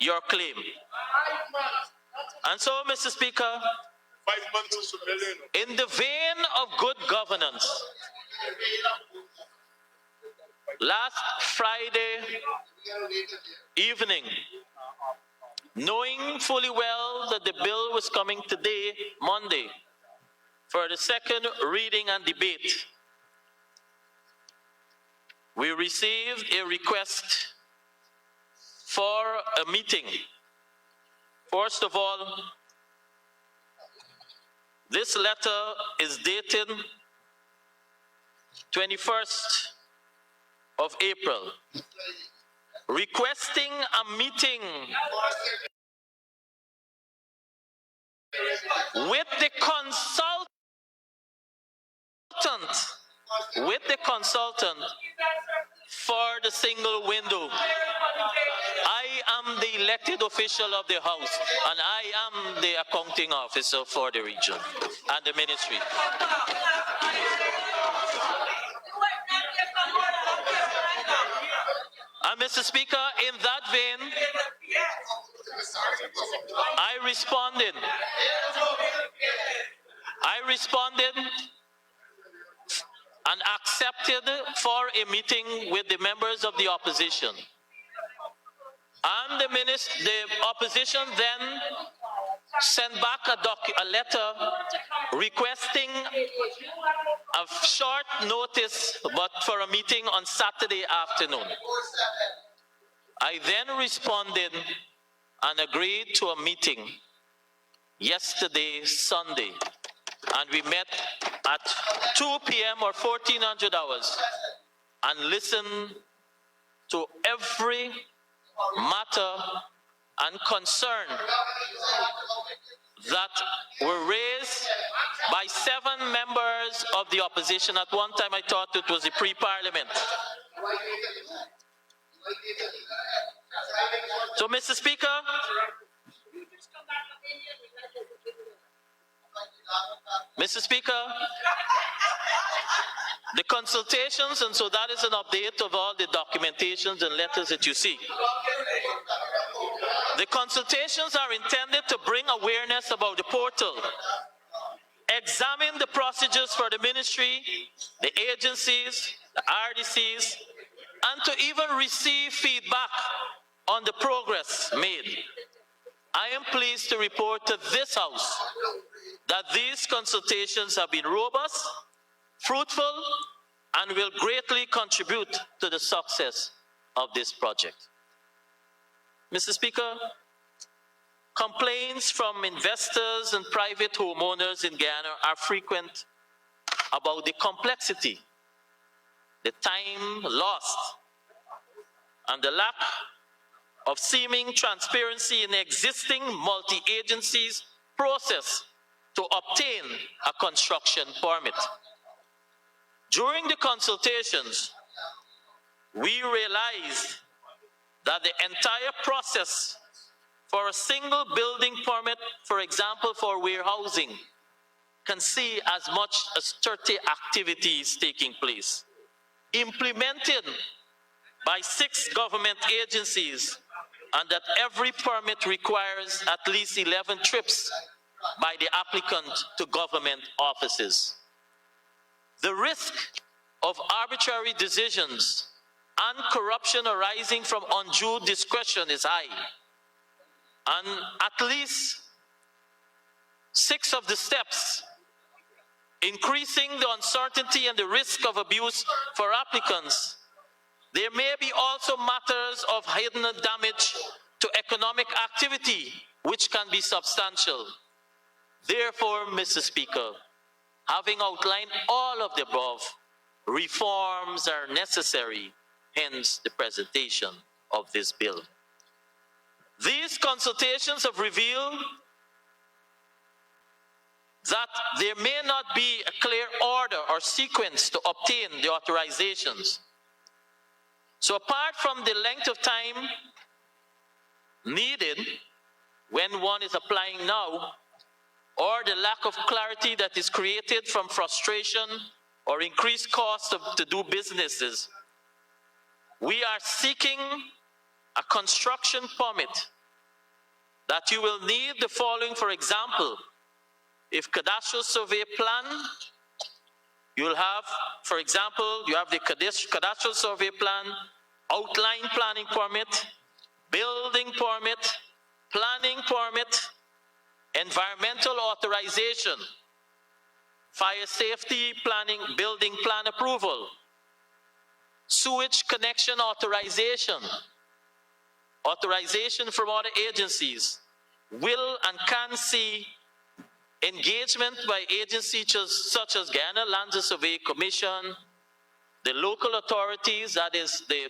your claim? And so, Mr. Speaker, in the vein of good governance, last Friday evening, knowing fully well that the bill was coming today, Monday, for the second reading and debate, we received a request for a meeting. First of all, this letter is dated 21st of April, requesting a meeting with the consultant for the single window. I am the elected official of the House, and I am the accounting officer for the region and the ministry. And Mr. Speaker, in that vein, I responded and accepted for a meeting with the members of the opposition. And the opposition then sent back a letter requesting a short notice, but for a meeting on Saturday afternoon. I then responded and agreed to a meeting yesterday, Sunday, and we met at 2 p.m. or 1400 hours and listened to every matter and concern that were raised by 7 members of the opposition. At one time I thought it was the pre-parliament. So, Mr. Speaker, the consultations, and so that is an update of all the documentations and letters that you see. The consultations are intended to bring awareness about the portal, examine the procedures for the ministry, the agencies, the RDCs, and to even receive feedback on the progress made. I am pleased to report to this House that these consultations have been robust, fruitful, and will greatly contribute to the success of this project. Mr. Speaker, complaints from investors and private homeowners in Guyana are frequent about the complexity, the time lost, and the lack of seeming transparency in the existing multi-agencies process to obtain a construction permit. During the consultations, we realized that the entire process for a single building permit, for example, for warehousing, can see as much as 30 activities taking place, implemented by 6 government agencies, and that every permit requires at least 11 trips by the applicant to government offices. The risk of arbitrary decisions and corruption arising from undue discretion is high. And at least 6 of the steps, increasing the uncertainty and the risk of abuse for applicants, there may be also matters of hidden damage to economic activity, which can be substantial. Therefore, Mr. Speaker, having outlined all of the above, reforms are necessary, hence the presentation of this bill. These consultations have revealed that there may not be a clear order or sequence to obtain the authorizations. So apart from the length of time needed when one is applying now, or the lack of clarity that is created from frustration or increased cost to do businesses, we are seeking a construction permit that you will need the following. For example, if cadastral survey plan, you'll have, for example, you have the cadastral survey plan, outline planning permit, building permit, planning permit, environmental authorization, fire safety planning, building plan approval, sewage connection authorization, authorization from other agencies, will and can see engagement by agencies such as Guyana Land Survey Commission, the local authorities, that is the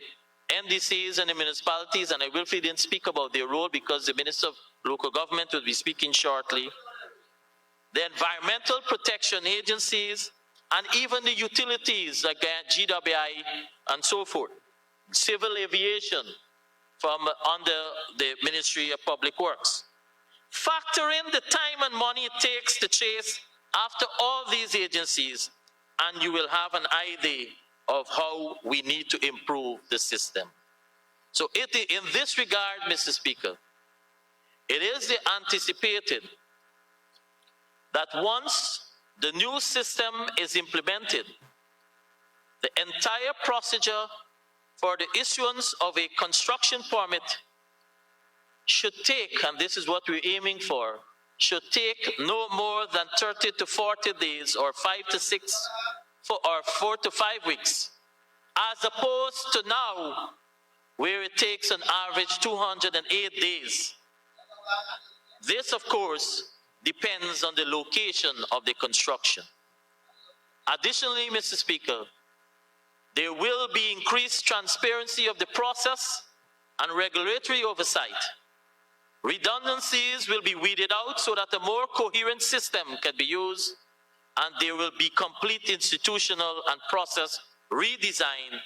NDCs and the municipalities, and I will feed in speak about their role because the Minister of Local Government will be speaking shortly, the environmental protection agencies, and even the utilities like GWI and so forth, civil aviation from under the Ministry of Public Works. Factor in the time and money it takes to chase after all these agencies, and you will have an idea of how we need to improve the system. So in this regard, Mr. Speaker, it is anticipated that once the new system is implemented, the entire procedure for the issuance of a construction permit should take, and this is what we're aiming for, should take no more than 30 to 40 days or 4 to 5 weeks, as opposed to now, where it takes an average 208 days. This, of course, depends on the location of the construction. Additionally, Mr. Speaker, there will be increased transparency of the process and regulatory oversight. Redundancies will be weeded out so that a more coherent system can be used, and there will be complete institutional and process redesign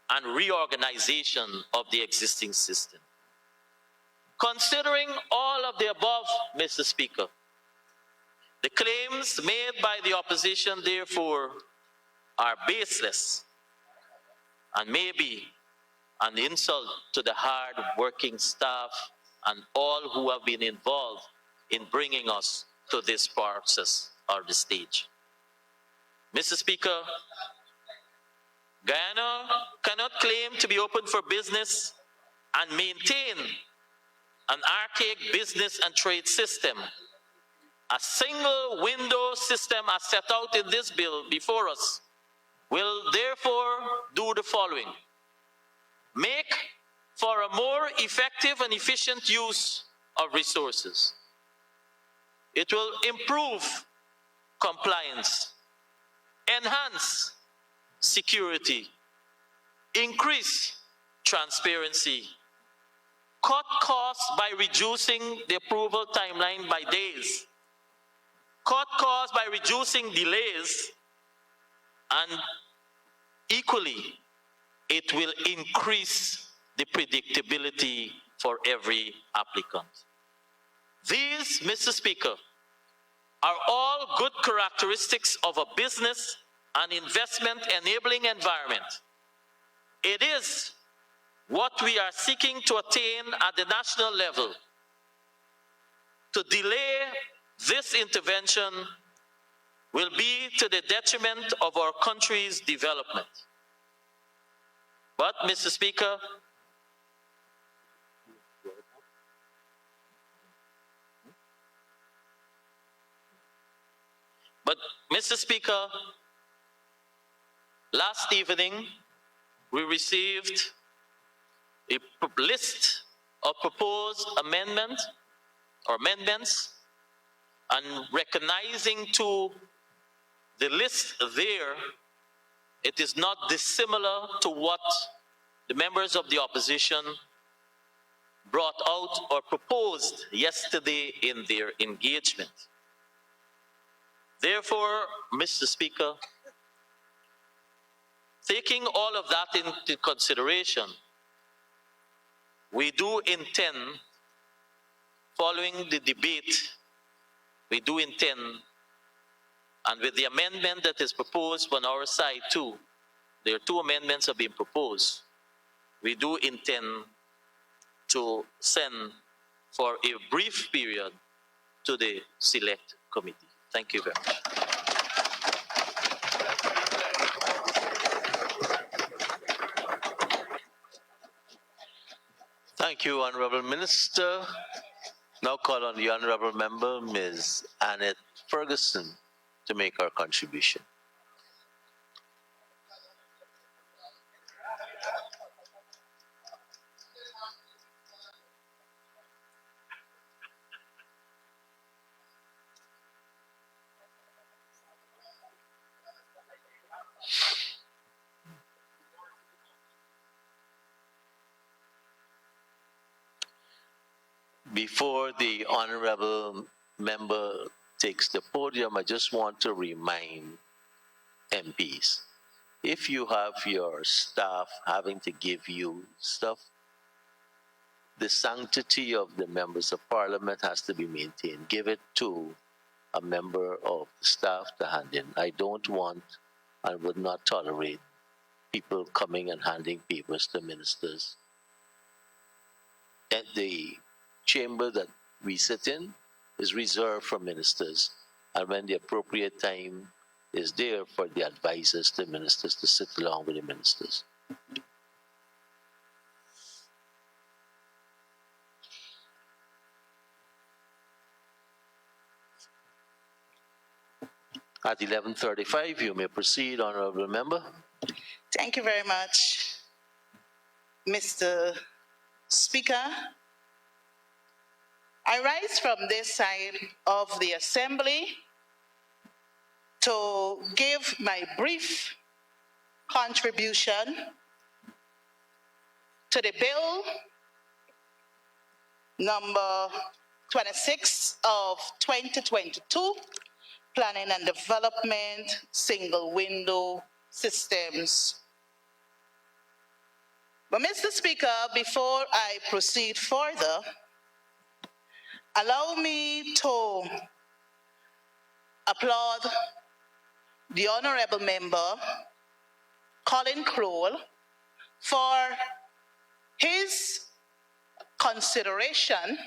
and reorganization of the existing system. Considering all of the above, Mr. Speaker, the claims made by the opposition, therefore, are baseless and may be an insult to the hard-working staff and all who have been involved in bringing us to this process or this stage. Mr. Speaker, Guyana cannot claim to be open for business and maintain an archaic business and trade system. A single window system as set out in this bill before us will therefore do the following: make for a more effective and efficient use of resources. It will improve compliance, enhance security, increase transparency, cut costs by reducing the approval timeline by days, cut costs by reducing delays, and equally, it will increase the predictability for every applicant. These, Mr. Speaker, are all good characteristics of a business and investment enabling environment. It is what we are seeking to attain at the national level. To delay this intervention will be to the detriment of our country's development. But, Mr. Speaker, last evening we received a list of proposed amendments, and recognizing to the list there, it is not dissimilar to what the members of the opposition brought out or proposed yesterday in their engagement. Therefore, Mr. Speaker, taking all of that into consideration, we do intend, following the debate, we do intend, and with the amendment that is proposed on our side too, there are 2 amendments have been proposed. We do intend to send for a brief period to the select committee. Thank you very much. Thank you, Honorable Minister. Now call on the Honorable Member, Ms. Annette Ferguson, to make her contribution. Before the Honorable Member takes the podium, I just want to remind MPs, if you have your staff having to give you stuff, the sanctity of the members of parliament has to be maintained. Give it to a member of the staff to hand in. I don't want and would not tolerate people coming and handing papers to ministers the chamber that we sit in is reserved for ministers. And when the appropriate time is there for the advisors, the ministers, to sit along with the ministers. At 11:35, you may proceed, Honorable Member. Thank you very much, Mr. Speaker. I rise from this side of the Assembly to give my brief contribution to the bill number 26 of 2022, Planning and Development, Single Window Systems. But Mr. Speaker, before I proceed further, allow me to applaud the Honorable Member, Colin Crowell, for his consideration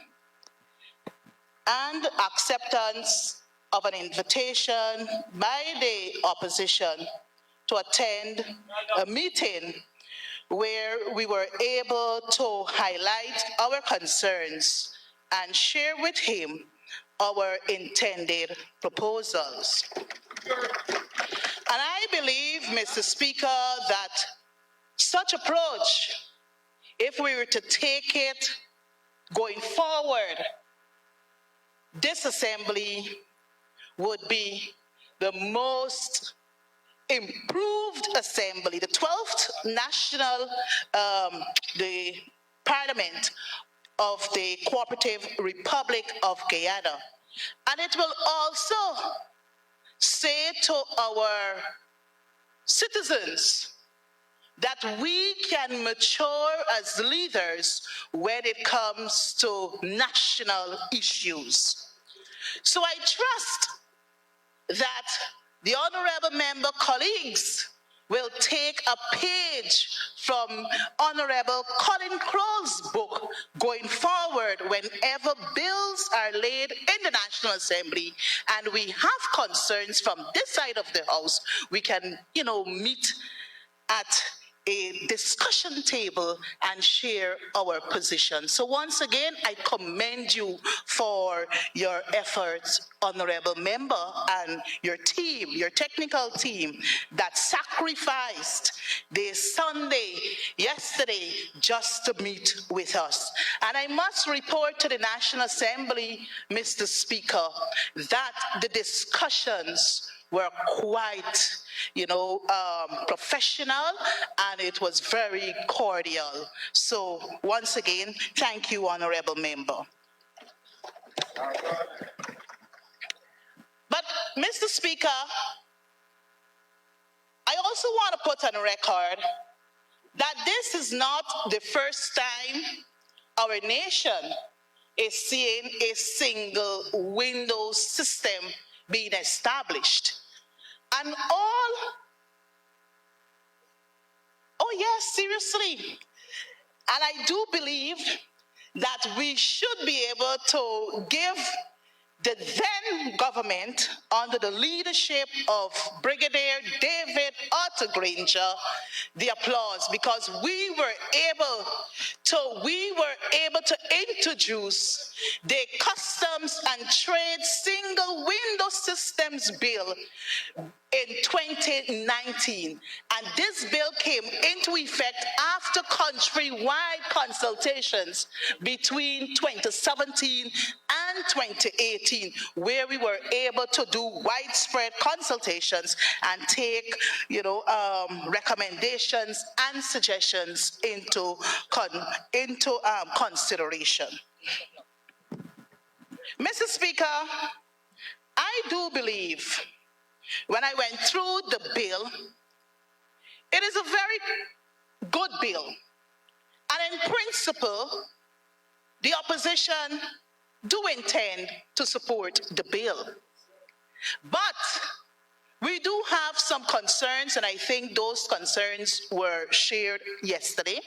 and acceptance of an invitation by the opposition to attend a meeting where we were able to highlight our concerns and share with him our intended proposals. And I believe, Mr. Speaker, that such approach, if we were to take it going forward, this assembly would be the most improved assembly, the 12th national, the parliament of the Cooperative Republic of Guyana. And it will also say to our citizens that we can mature as leaders when it comes to national issues. So I trust that the honorable member colleagues will take a page from Honorable Colin Crowell's book going forward whenever bills are laid in the National Assembly and we have concerns from this side of the House, we can, meet at a discussion table and share our position. So once again, I commend you for your efforts, honorable member, and your team, your technical team that sacrificed the Sunday yesterday just to meet with us. And I must report to the National Assembly, Mr. Speaker, that the discussions were quite, professional, and it was very cordial. So once again, thank you, honorable member. But Mr. Speaker, I also want to put on record that this is not the first time our nation is seeing a single window system being established. And yes, seriously. And I do believe that we should be able to give the then government, under the leadership of Brigadier David Arthur Granger, the applause, because we were able to introduce the Customs and Trade Single Window Systems Bill in 2019. And this bill came into effect after countrywide consultations between 2017 and 2018, where we were able to do widespread consultations and take, recommendations and suggestions into consideration. Mr. Speaker, I do believe when I went through the bill, it is a very good bill. And in principle, the opposition do intend to support the bill. But we do have some concerns, and I think those concerns were shared yesterday.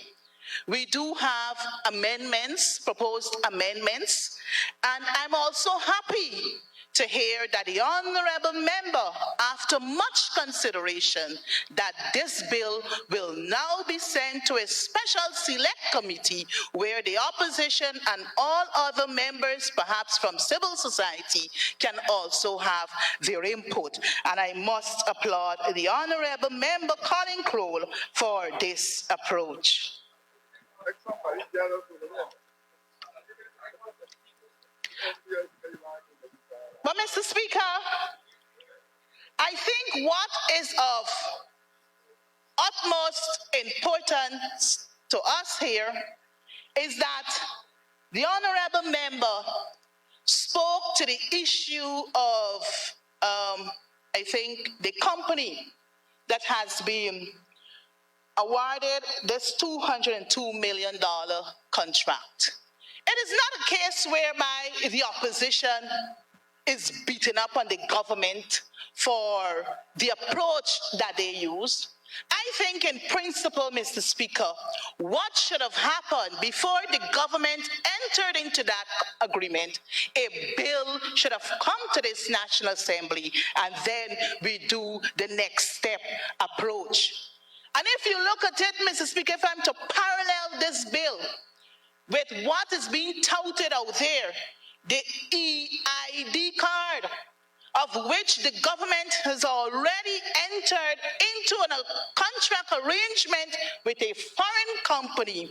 We do have amendments, proposed amendments, and I'm also happy to hear that the honorable member, after much consideration, that this bill will now be sent to a special select committee where the opposition and all other members, perhaps from civil society, can also have their input. And I must applaud the honorable member Colin Crowell for this approach. But Mr. Speaker, I think what is of utmost importance to us here is that the honorable member spoke to the issue of, I think, the company that has been awarded this $202 million contract. It is not a case whereby the opposition is beating up on the government for the approach that they use. I think in principle, Mr. Speaker, what should have happened before the government entered into that agreement, a bill should have come to this National Assembly and then we do the next step approach. And if you look at it, Mr. Speaker, if I'm to parallel this bill with what is being touted out there, the EID card, of which the government has already entered into a contract arrangement with a foreign company.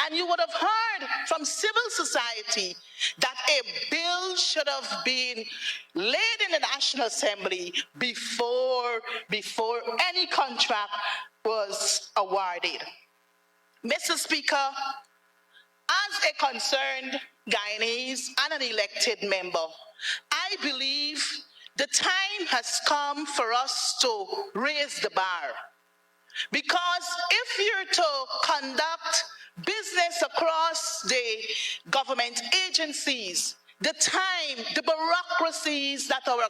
And you would have heard from civil society that a bill should have been laid in the National Assembly before any contract was awarded. Mr. Speaker, as a concerned Guyanese and an elected member, I believe the time has come for us to raise the bar. Because if you're to conduct business across the government agencies, the time, the bureaucracies that our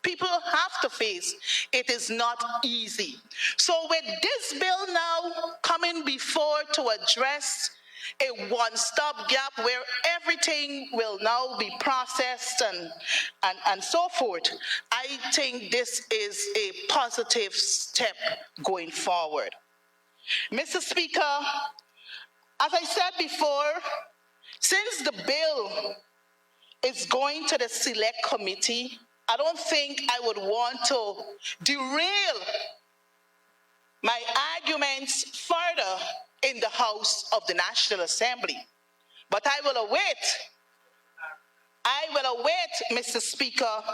people have to face, it is not easy. So with this bill now coming before to address a one-stop gap where everything will now be processed and so forth, I think this is a positive step going forward. Mr. Speaker, as I said before, since the bill is going to the select committee, I don't think I would want to derail my arguments further in the House of the National Assembly. But I will await, Mr. Speaker,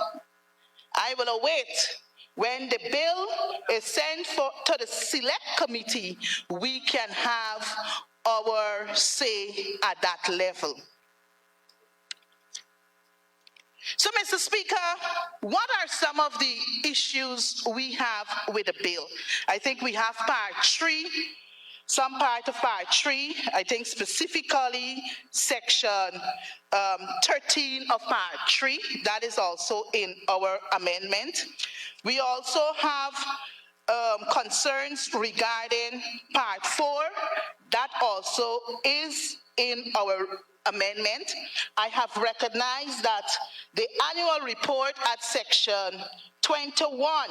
I will await when the bill is sent to the select committee, we can have our say at that level. So, Mr. Speaker, what are some of the issues we have with the bill? I think we have part 3, some part of part 3, I think specifically section 13 of part 3, that is also in our amendment. We also have concerns regarding part 4, that also is in our amendment. I have recognized that the annual report at section 21,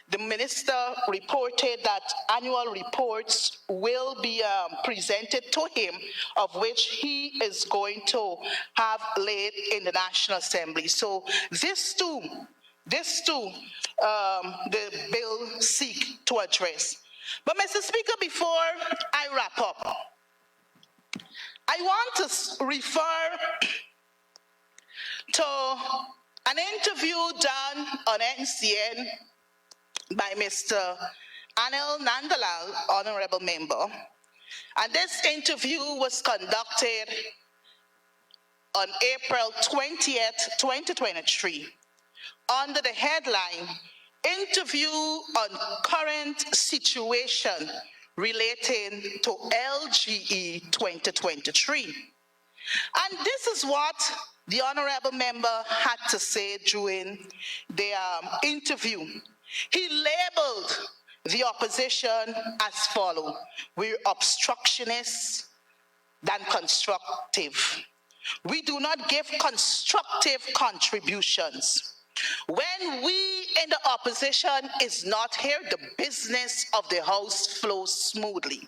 the minister reported that annual reports will be presented to him, of which he is going to have laid in the National Assembly. So this too, the bill seek to address. But Mr. Speaker, before I wrap up, I want to refer to an interview done on NCN by Mr. Anil Nandlall, honorable member. And this interview was conducted on April 20th, 2023, under the headline, Interview on Current Situation Relating to LGE 2023. And this is what the honorable member had to say during the interview. He labeled the opposition as follows. We're obstructionists than constructive. We do not give constructive contributions. When we in the opposition is not here, the business of the House flows smoothly.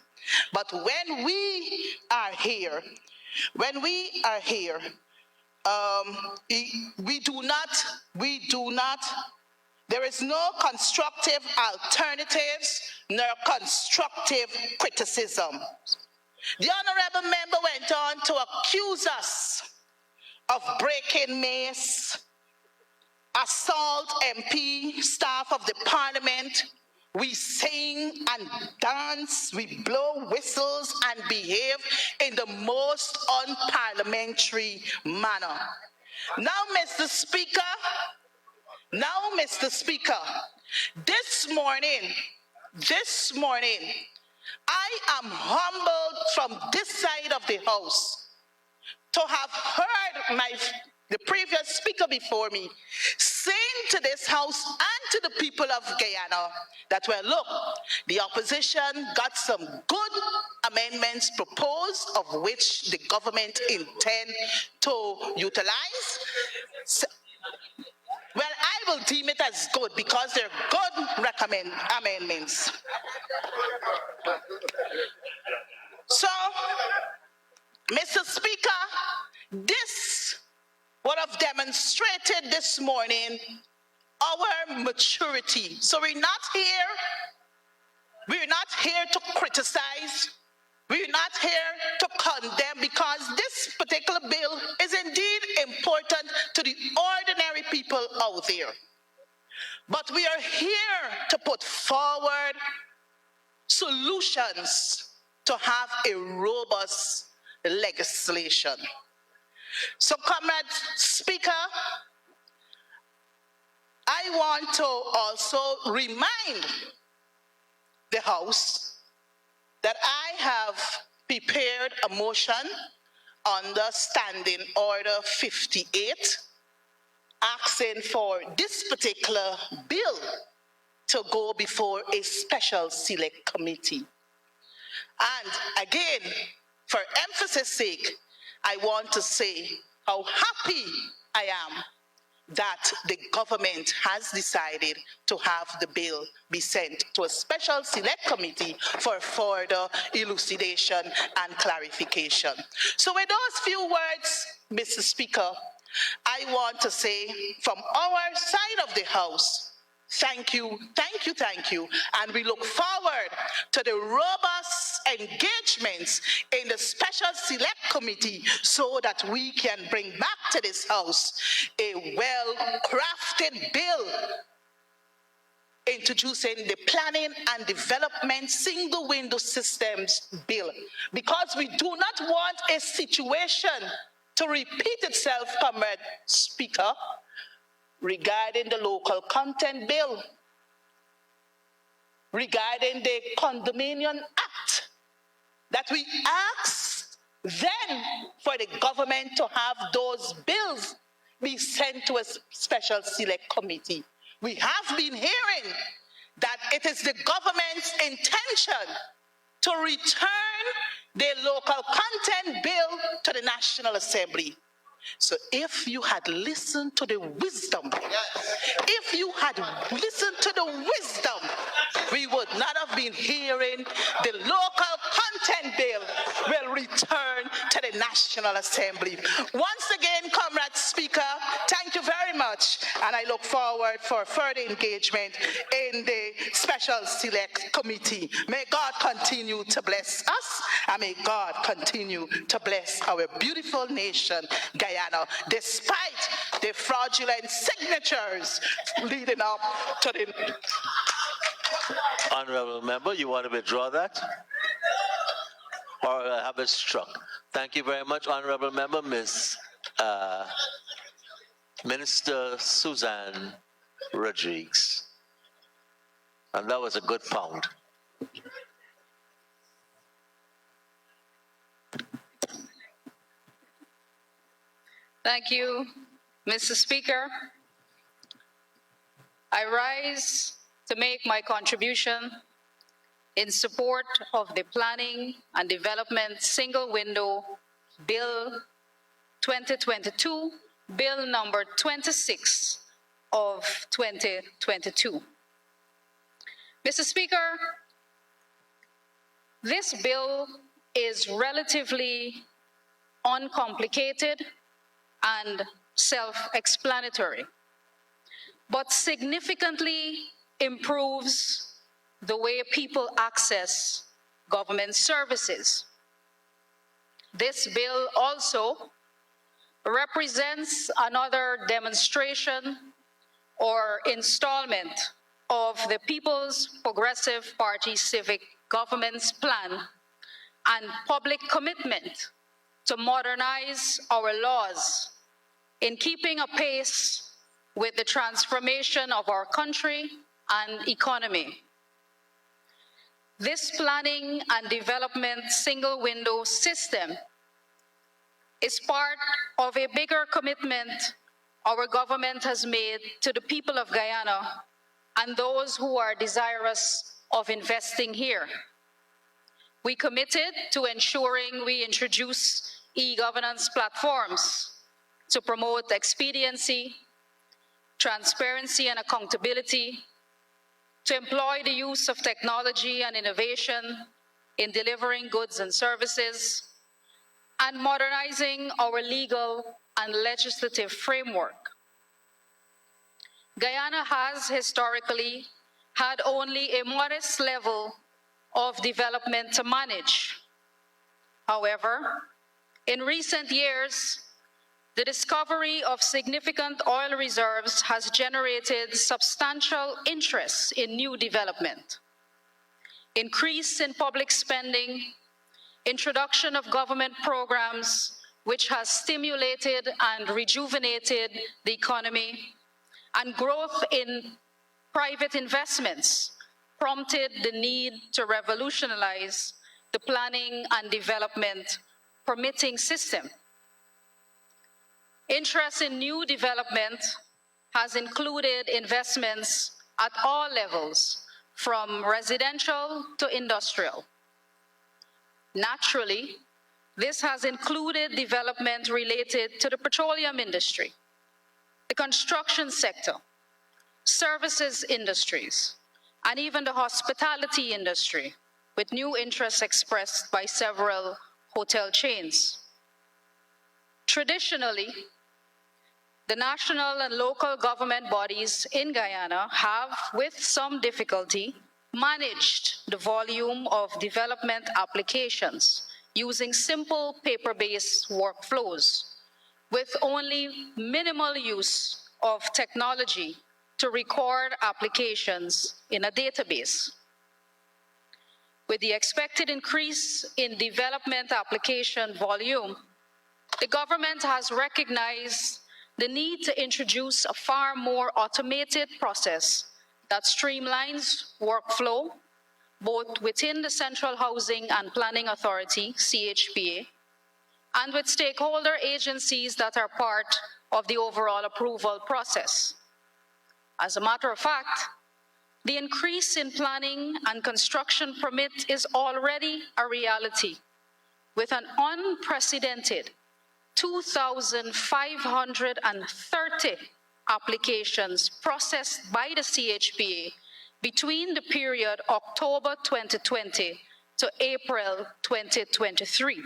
But when we are here, we do not, there is no constructive alternatives nor constructive criticism. The honorable member went on to accuse us of breaking mace, assault MP, staff of the parliament. We sing and dance, we blow whistles and behave in the most unparliamentary manner. Now, Mr. Speaker, this morning, I am humbled from this side of the House to have heard the previous speaker before me saying to this House and to the people of Guyana that, well, look, the opposition got some good amendments proposed of which the government intend to utilize. Well, I will deem it as good because they're good amendments. So, Mr. Speaker, this would have demonstrated this morning our maturity. So we're not here to criticize, we're not here to condemn, because this particular bill is indeed important to the ordinary people out there. But we are here to put forward solutions to have a robust legislation. So, Comrade Speaker, I want to also remind the House that I have prepared a motion under Standing Order 58 asking for this particular bill to go before a special select committee. And again, for emphasis sake, I want to say how happy I am that the government has decided to have the bill be sent to a special select committee for further elucidation and clarification. So with those few words, Mr. Speaker, I want to say from our side of the House, thank you, and we look forward to the robust engagements in the Special Select Committee so that we can bring back to this House a well-crafted bill introducing the Planning and Development Single Window Systems Bill, because we do not want a situation to repeat itself, Comrade Speaker, regarding the Local Content Bill, regarding the Condominium Act, that we asked then for the government to have those bills be sent to a special select committee. We have been hearing that it is the government's intention to return the Local Content Bill to the National Assembly. So if you had listened to the wisdom, we would not have been hearing the Local Content Bill will return to the National Assembly. Once again, Comrade Speaker, thank you very much, and I look forward for further engagement in the Special Select Committee. May God continue to bless us, and may God continue to bless our beautiful nation, Guyana, despite the fraudulent signatures leading up to the... Honorable member, you want to withdraw that? Or have it struck? Thank you very much, honorable member. Ms. Minister Suzanne Rodriguez. And that was a good pound. Thank you, Mr. Speaker. I rise to make my contribution in support of the Planning and Development Single Window Bill 2022, Bill number 26 of 2022. Mr. Speaker, this bill is relatively uncomplicated and self-explanatory, but significantly improves the way people access government services. This bill also represents another demonstration or installment of the People's Progressive Party civic government's plan and public commitment to modernize our laws in keeping apace with the transformation of our country and economy. This planning and development single window system is part of a bigger commitment our government has made to the people of Guyana and those who are desirous of investing here. We committed to ensuring we introduce e-governance platforms to promote expediency, transparency, and accountability, to employ the use of technology and innovation in delivering goods and services, and modernizing our legal and legislative framework. Guyana has historically had only a modest level of development to manage. However, in recent years, the discovery of significant oil reserves has generated substantial interest in new development. Increase in public spending, introduction of government programs which has stimulated and rejuvenated the economy, and growth in private investments prompted the need to revolutionize the planning and development permitting system. Interest in new development has included investments at all levels, from residential to industrial. Naturally, this has included development related to the petroleum industry, the construction sector, services industries, and even the hospitality industry, with new interests expressed by several hotel chains. Traditionally, the national and local government bodies in Guyana have, with some difficulty, managed the volume of development applications using simple paper-based workflows, with only minimal use of technology to record applications in a database. With the expected increase in development application volume, the government has recognized the need to introduce a far more automated process that streamlines workflow, both within the Central Housing and Planning Authority, CHPA, and with stakeholder agencies that are part of the overall approval process. As a matter of fact, the increase in planning and construction permit is already a reality, with an unprecedented 2,530 applications processed by the CHPA between the period October 2020 to April 2023.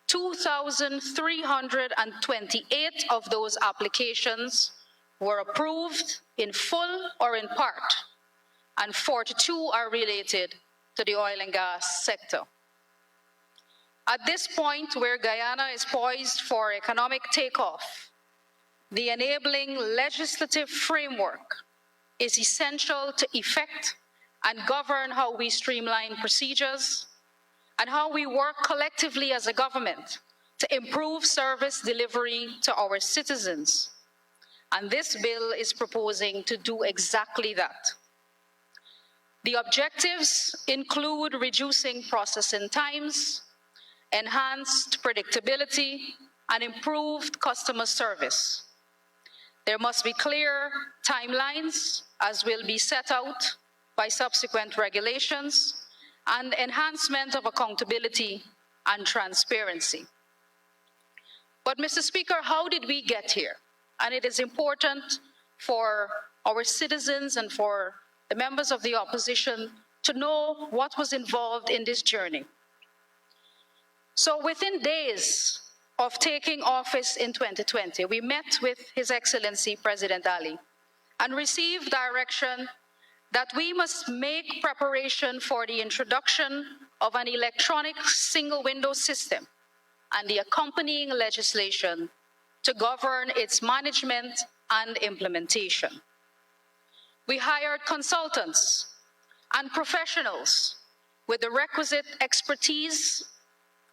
2,328 of those applications were approved in full or in part, and 42 are related to the oil and gas sector. At this point, where Guyana is poised for economic takeoff, the enabling legislative framework is essential to effect and govern how we streamline procedures and how we work collectively as a government to improve service delivery to our citizens. And this bill is proposing to do exactly that. The objectives include reducing processing times, enhanced predictability, and improved customer service. There must be clear timelines, as will be set out by subsequent regulations, and enhancement of accountability and transparency. But, Mr. Speaker, how did we get here? And it is important for our citizens and for the members of the opposition to know what was involved in this journey. So within days of taking office in 2020, we met with His Excellency President Ali and received direction that we must make preparation for the introduction of an electronic single window system and the accompanying legislation to govern its management and implementation. We hired consultants and professionals with the requisite expertise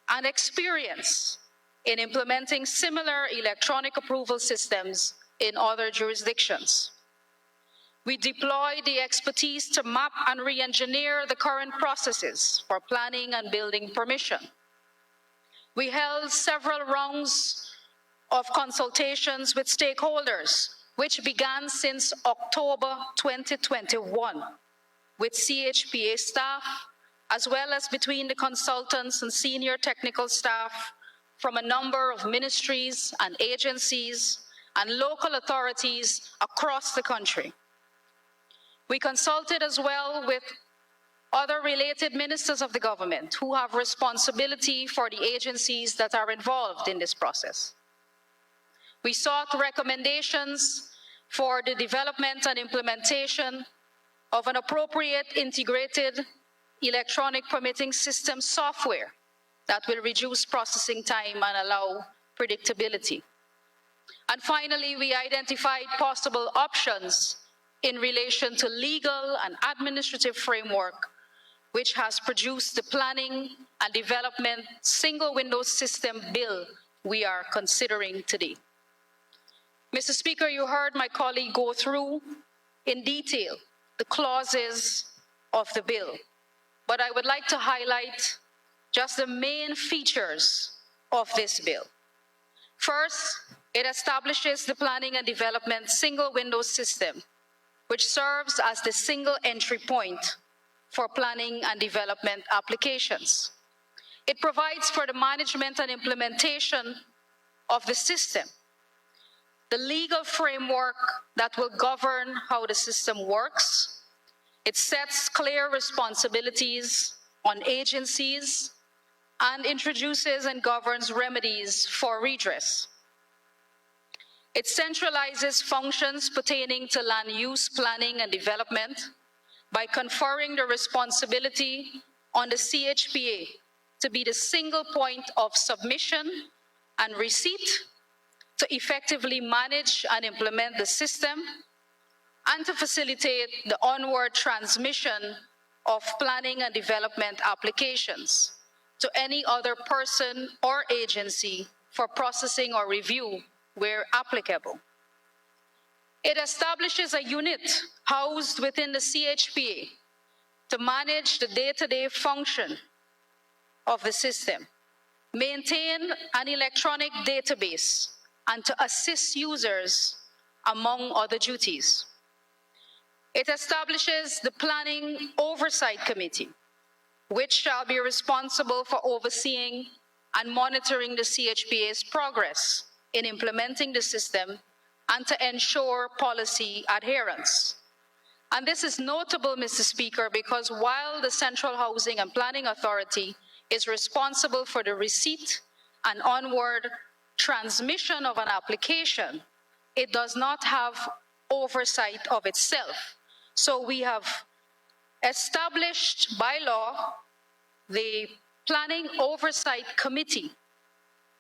and experience in implementing similar electronic approval systems in other jurisdictions. We deployed the expertise to map and re-engineer the current processes for planning and building permission. We held several rounds of consultations with stakeholders, which began since October 2021, with CHPA staff, as well as between the consultants and senior technical staff from a number of ministries and agencies and local authorities across the country. We consulted as well with other related ministers of the government who have responsibility for the agencies that are involved in this process. We sought recommendations for the development and implementation of an appropriate integrated electronic permitting system software that will reduce processing time and allow predictability. And finally, we identified possible options in relation to legal and administrative framework, which has produced the planning and development single window system bill we are considering today. Mr. Speaker, you heard my colleague go through in detail the clauses of the bill, but I would like to highlight just the main features of this bill. First, it establishes the planning and development single window system, which serves as the single entry point for planning and development applications. It provides for the management and implementation of the system, the legal framework that will govern how the system works. It sets clear responsibilities on agencies and introduces and governs remedies for redress. It centralizes functions pertaining to land use planning and development by conferring the responsibility on the CHPA to be the single point of submission and receipt to effectively manage and implement the system and to facilitate the onward transmission of planning and development applications to any other person or agency for processing or review where applicable. It establishes a unit housed within the CHPA to manage the day-to-day function of the system, maintain an electronic database, and to assist users, among other duties. It establishes the Planning Oversight Committee, which shall be responsible for overseeing and monitoring the CHPA's progress in implementing the system and to ensure policy adherence. And this is notable, Mr. Speaker, because while the Central Housing and Planning Authority is responsible for the receipt and onward transmission of an application, it does not have oversight of itself. So we have established by law the Planning Oversight Committee,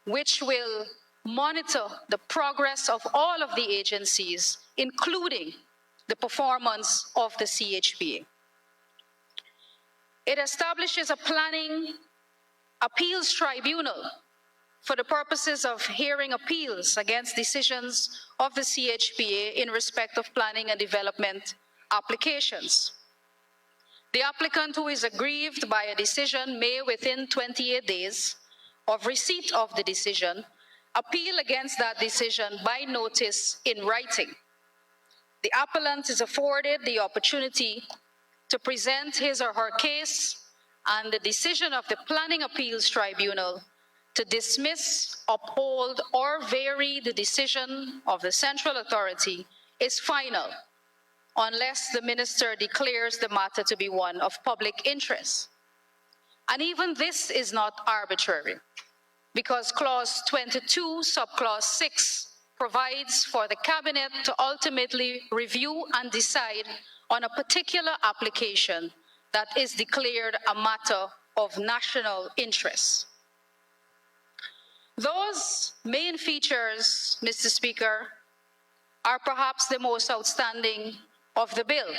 which will monitor the progress of all of the agencies, including the performance of the CHPA. It establishes a planning appeals tribunal for the purposes of hearing appeals against decisions of the CHPA in respect of planning and development applications. The applicant who is aggrieved by a decision may, within 28 days of receipt of the decision, appeal against that decision by notice in writing. The appellant is afforded the opportunity to present his or her case, and the decision of the Planning Appeals Tribunal to dismiss, uphold, or vary the decision of the Central Authority is final, unless the minister declares the matter to be one of public interest. And even this is not arbitrary, because Clause 22, Subclause 6, provides for the Cabinet to ultimately review and decide on a particular application that is declared a matter of national interest. Those main features, Mr. Speaker, are perhaps the most outstanding of the bill.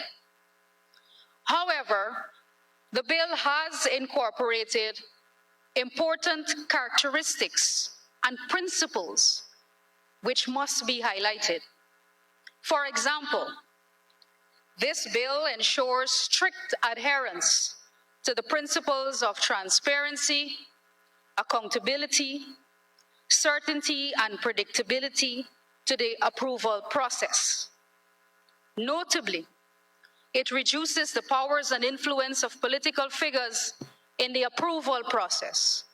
However, the bill has incorporated important characteristics and principles which must be highlighted. For example, this bill ensures strict adherence to the principles of transparency, accountability, certainty, and predictability to the approval process. Notably, it reduces the powers and influence of political figures in the approval process.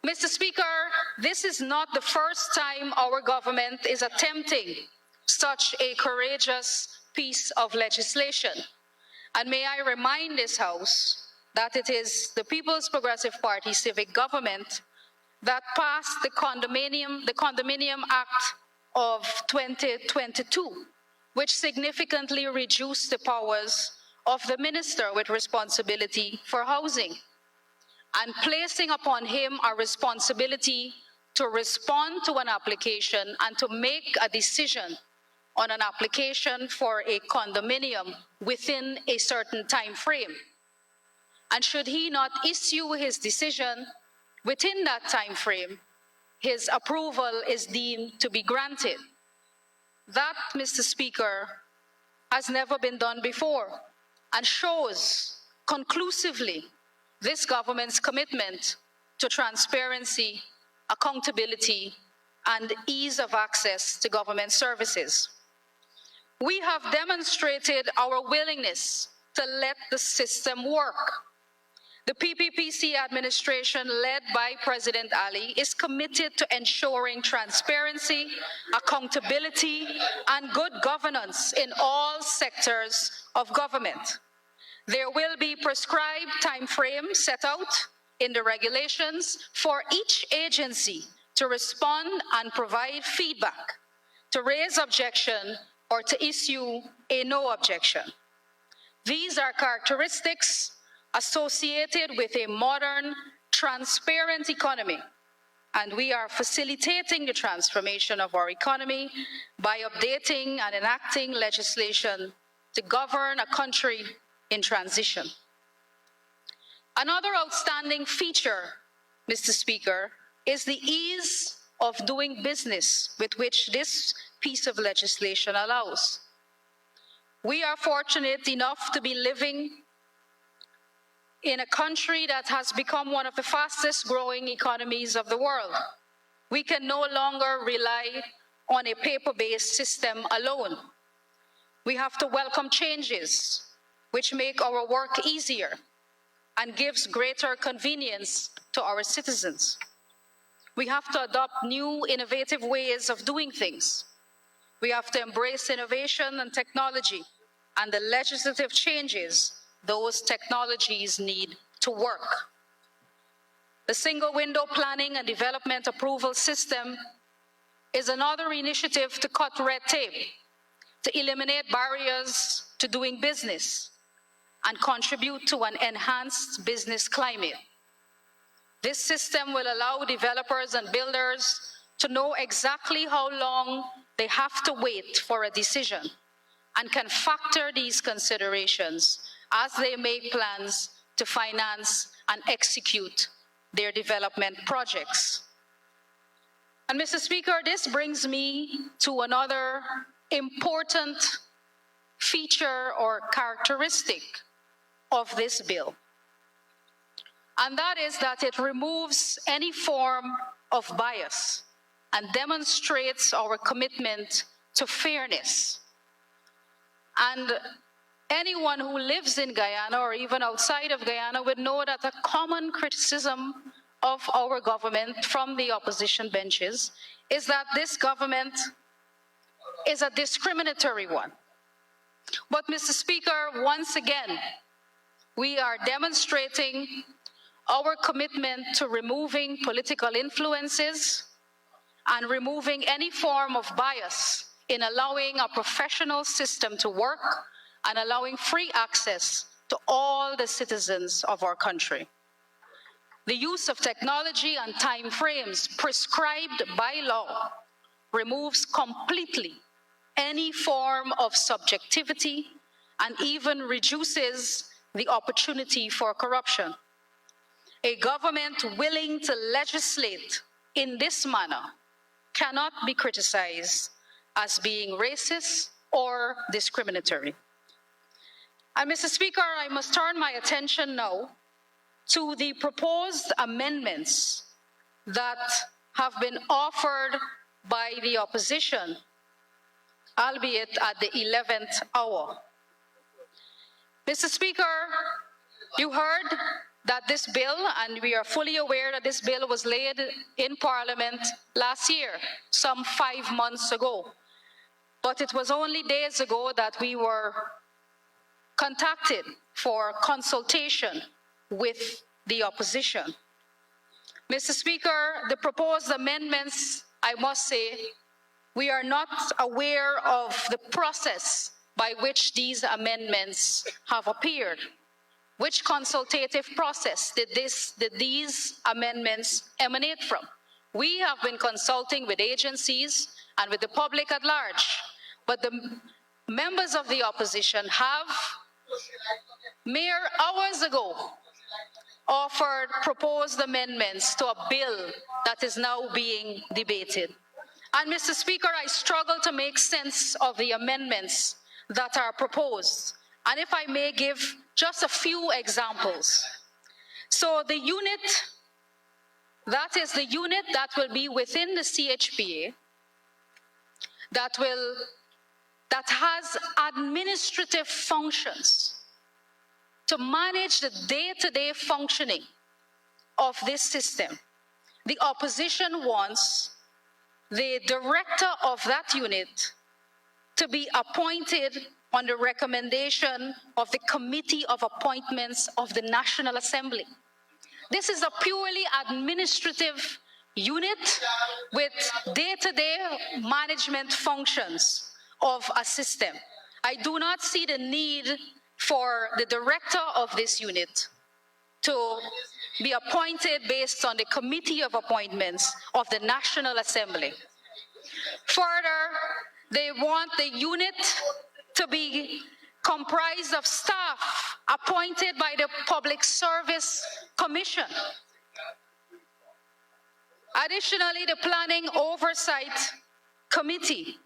Mr. Speaker, this is not the first time our government is attempting such a courageous piece of legislation. And may I remind this House that it is the People's Progressive Party civic government that passed the Condominium Act of 2022, which significantly reduced the powers of the minister with responsibility for housing, and placing upon him a responsibility to respond to an application and to make a decision on an application for a condominium within a certain time frame. And should he not issue his decision within that time frame, his approval is deemed to be granted. That, Mr. Speaker, has never been done before and shows conclusively this government's commitment to transparency, accountability, and ease of access to government services. We have demonstrated our willingness to let the system work. The PPPC administration, led by President Ali, is committed to ensuring transparency, accountability, and good governance in all sectors of government. There will be prescribed timeframes set out in the regulations for each agency to respond and provide feedback, to raise objection, or to issue a no objection. These are characteristics associated with a modern, transparent economy, and we are facilitating the transformation of our economy by updating and enacting legislation to govern a country in transition. Another outstanding feature, Mr. Speaker, is the ease of doing business with which this piece of legislation allows. We are fortunate enough to be living in a country that has become one of the fastest growing economies of the world. We can no longer rely on a paper-based system alone. We have to welcome changes which make our work easier and gives greater convenience to our citizens. We have to adopt new innovative ways of doing things. We have to embrace innovation and technology and the legislative changes those technologies need to work. The single window planning and development approval system is another initiative to cut red tape, to eliminate barriers to doing business, and contribute to an enhanced business climate. This system will allow developers and builders to know exactly how long they have to wait for a decision and can factor these considerations as they make plans to finance and execute their development projects. And Mr. Speaker, this brings me to another important feature or characteristic of this bill. And that is that it removes any form of bias and demonstrates our commitment to fairness. And anyone who lives in Guyana or even outside of Guyana would know that a common criticism of our government from the opposition benches is that this government is a discriminatory one. But, Mr. Speaker, once again, we are demonstrating our commitment to removing political influences and removing any form of bias in allowing a professional system to work and allowing free access to all the citizens of our country. The use of technology and time frames prescribed by law removes completely any form of subjectivity and even reduces the opportunity for corruption. A government willing to legislate in this manner cannot be criticized as being racist or discriminatory. And Mr. Speaker, I must turn my attention now to the proposed amendments that have been offered by the opposition, albeit at the 11th hour. Mr. Speaker, you heard that this bill, and we are fully aware that this bill was laid in Parliament last year, some 5 months ago. But it was only days ago that we were contacted for consultation with the opposition. Mr. Speaker, the proposed amendments, I must say, we are not aware of the process by which these amendments have appeared. Which consultative process did these amendments emanate from? We have been consulting with agencies and with the public at large, but the members of the opposition have, mere hours ago, offered proposed amendments to a bill that is now being debated. And Mr. Speaker, I struggle to make sense of the amendments that are proposed. And if I may give just a few examples. So the unit, that is the unit that will be within the CHPA that has administrative functions to manage the day-to-day functioning of this system. The opposition wants the director of that unit to be appointed on the recommendation of the Committee of Appointments of the National Assembly. This is a purely administrative unit with day-to-day management functions of a system. I do not see the need for the director of this unit to be appointed based on the Committee of Appointments of the National Assembly. Further, they want the unit to be comprised of staff appointed by the Public Service Commission. Additionally, the Planning Oversight Committee.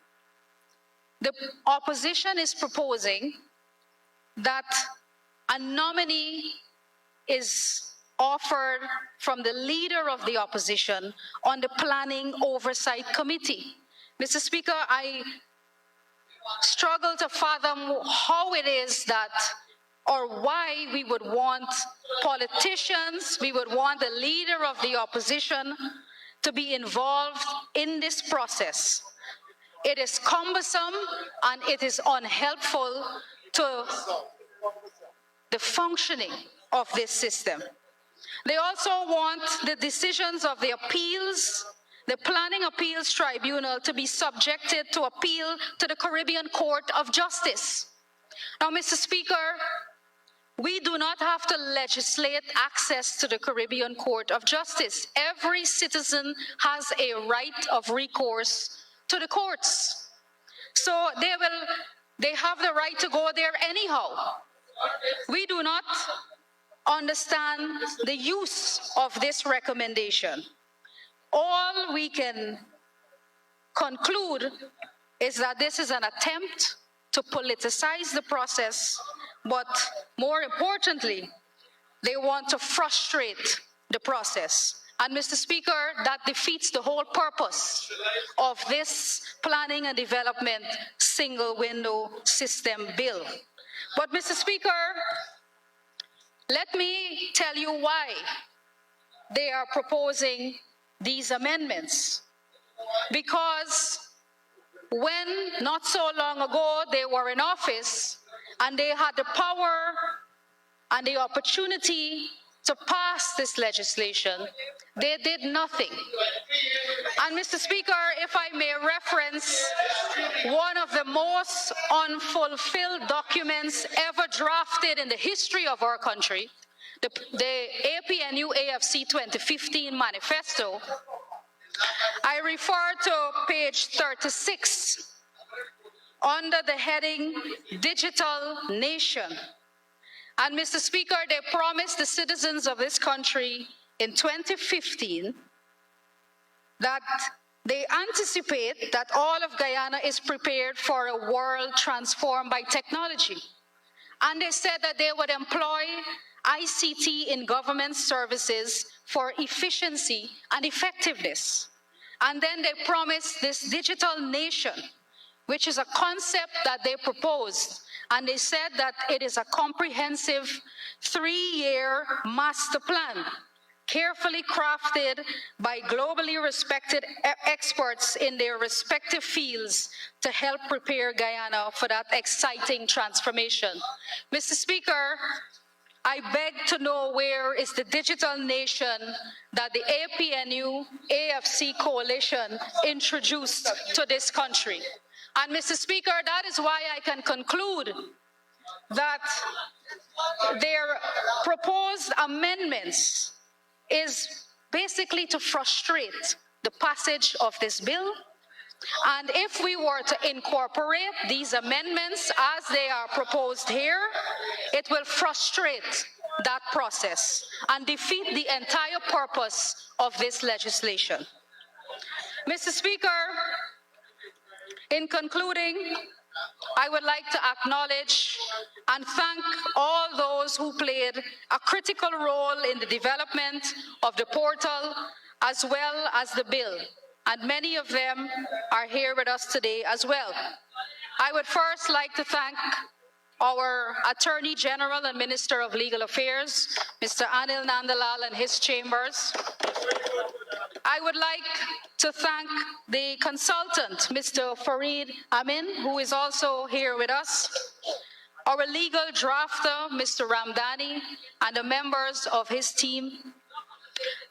The opposition is proposing that a nominee is offered from the leader of the opposition on the Planning Oversight Committee. Mr. Speaker, I struggle to fathom how it is that, or why we would want politicians, we would want the leader of the opposition to be involved in this process. It is cumbersome and it is unhelpful to the functioning of this system. They also want the decisions of the appeals, the Planning Appeals Tribunal, to be subjected to appeal to the Caribbean Court of Justice. Now, Mr. Speaker, we do not have to legislate access to the Caribbean Court of Justice. Every citizen has a right of recourse to the courts. So they have the right to go there anyhow. We do not understand the use of this recommendation. All we can conclude is that this is an attempt to politicize the process, but more importantly, they want to frustrate the process. And Mr. Speaker, that defeats the whole purpose of this planning and development single window system bill. But Mr. Speaker, let me tell you why they are proposing these amendments. Because when not so long ago they were in office and they had the power and the opportunity to pass this legislation, they did nothing. And Mr. Speaker, if I may reference one of the most unfulfilled documents ever drafted in the history of our country, the APNU AFC 2015 manifesto, I refer to page 36 under the heading Digital Nation. And Mr. Speaker, they promised the citizens of this country in 2015 that they anticipate that all of Guyana is prepared for a world transformed by technology. And they said that they would employ ICT in government services for efficiency and effectiveness. And then they promised this digital nation, which is a concept that they proposed. And they said that it is a comprehensive 3-year master plan, carefully crafted by globally respected experts in their respective fields to help prepare Guyana for that exciting transformation. Mr. Speaker, I beg to know where is the digital nation that the APNU AFC coalition introduced to this country. And Mr. Speaker, that is why I can conclude that their proposed amendments is basically to frustrate the passage of this bill. And if we were to incorporate these amendments as they are proposed here, it will frustrate that process and defeat the entire purpose of this legislation. Mr. Speaker, in concluding, I would like to acknowledge and thank all those who played a critical role in the development of the portal as well as the bill. And many of them are here with us today as well. I would first like to thank our Attorney General and Minister of Legal Affairs, Mr. Anil Nandlall and his chambers. I would like to thank the consultant, Mr. Farid Amin, who is also here with us, our legal drafter, Mr. Ramdani, and the members of his team,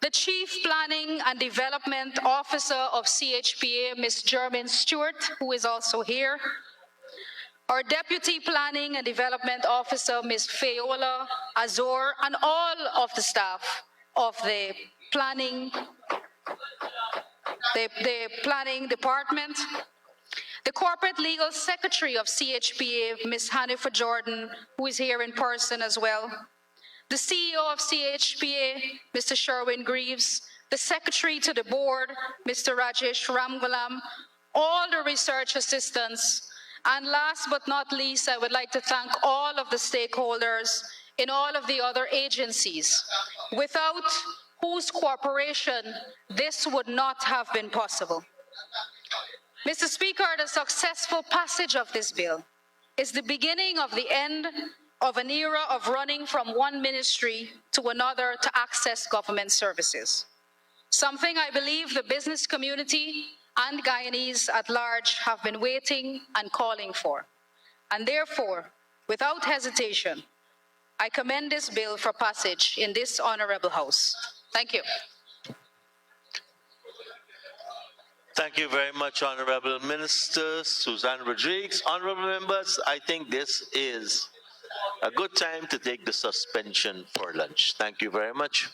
the Chief Planning and Development Officer of CHPA, Ms. Jermaine Stewart, who is also here, our Deputy Planning and Development Officer, Ms. Fayola Azor, and all of the staff of the planning department, the Corporate Legal Secretary of CHPA, Ms. Hanifa Jordan, who is here in person as well, the CEO of CHPA, Mr. Sherwin Greaves, the Secretary to the Board, Mr. Rajesh Ramgulam, all the research assistants, and last but not least, I would like to thank all of the stakeholders in all of the other agencies, without whose cooperation this would not have been possible. Mr. Speaker, the successful passage of this bill is the beginning of the end of an era of running from one ministry to another to access government services. Something I believe the business community and Guyanese at large have been waiting and calling for. And therefore, without hesitation, I commend this bill for passage in this honorable House. Thank you. Thank you very much, Honorable Minister Suzanne Rodriguez. Honorable members, I think this is a good time to take the suspension for lunch. Thank you very much.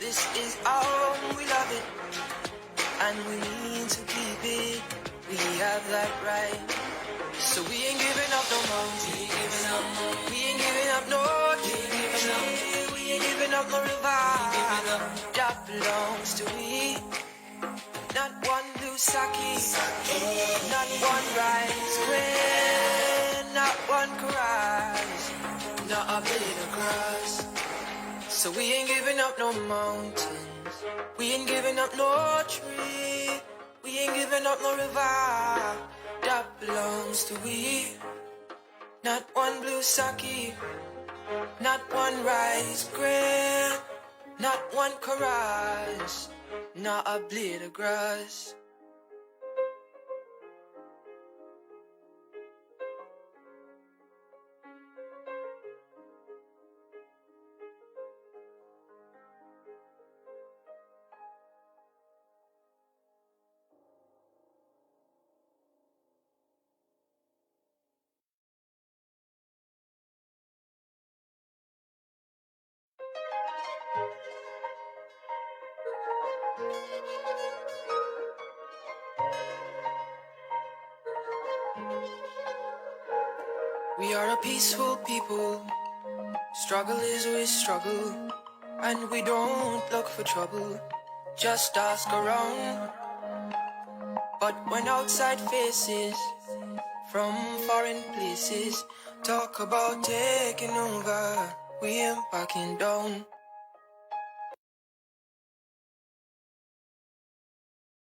This is our home, we love it, and we need to keep it. We have that right. So we ain't giving up no mountain. We ain't giving up no tree. We ain't giving up no river. That belongs to we. Not one blue sake, not one rice grain, not one caress, not a blade of grass. So we ain't giving up no mountains. We ain't giving up no tree. We ain't giving up no river. That belongs to we. Not one blue sake, not one rice grain, not one caress, not a blade of grass. We are a peaceful people. Struggle is we struggle, and we don't look for trouble. Just ask around. But when outside faces from foreign places talk about taking over, we ain't backing down.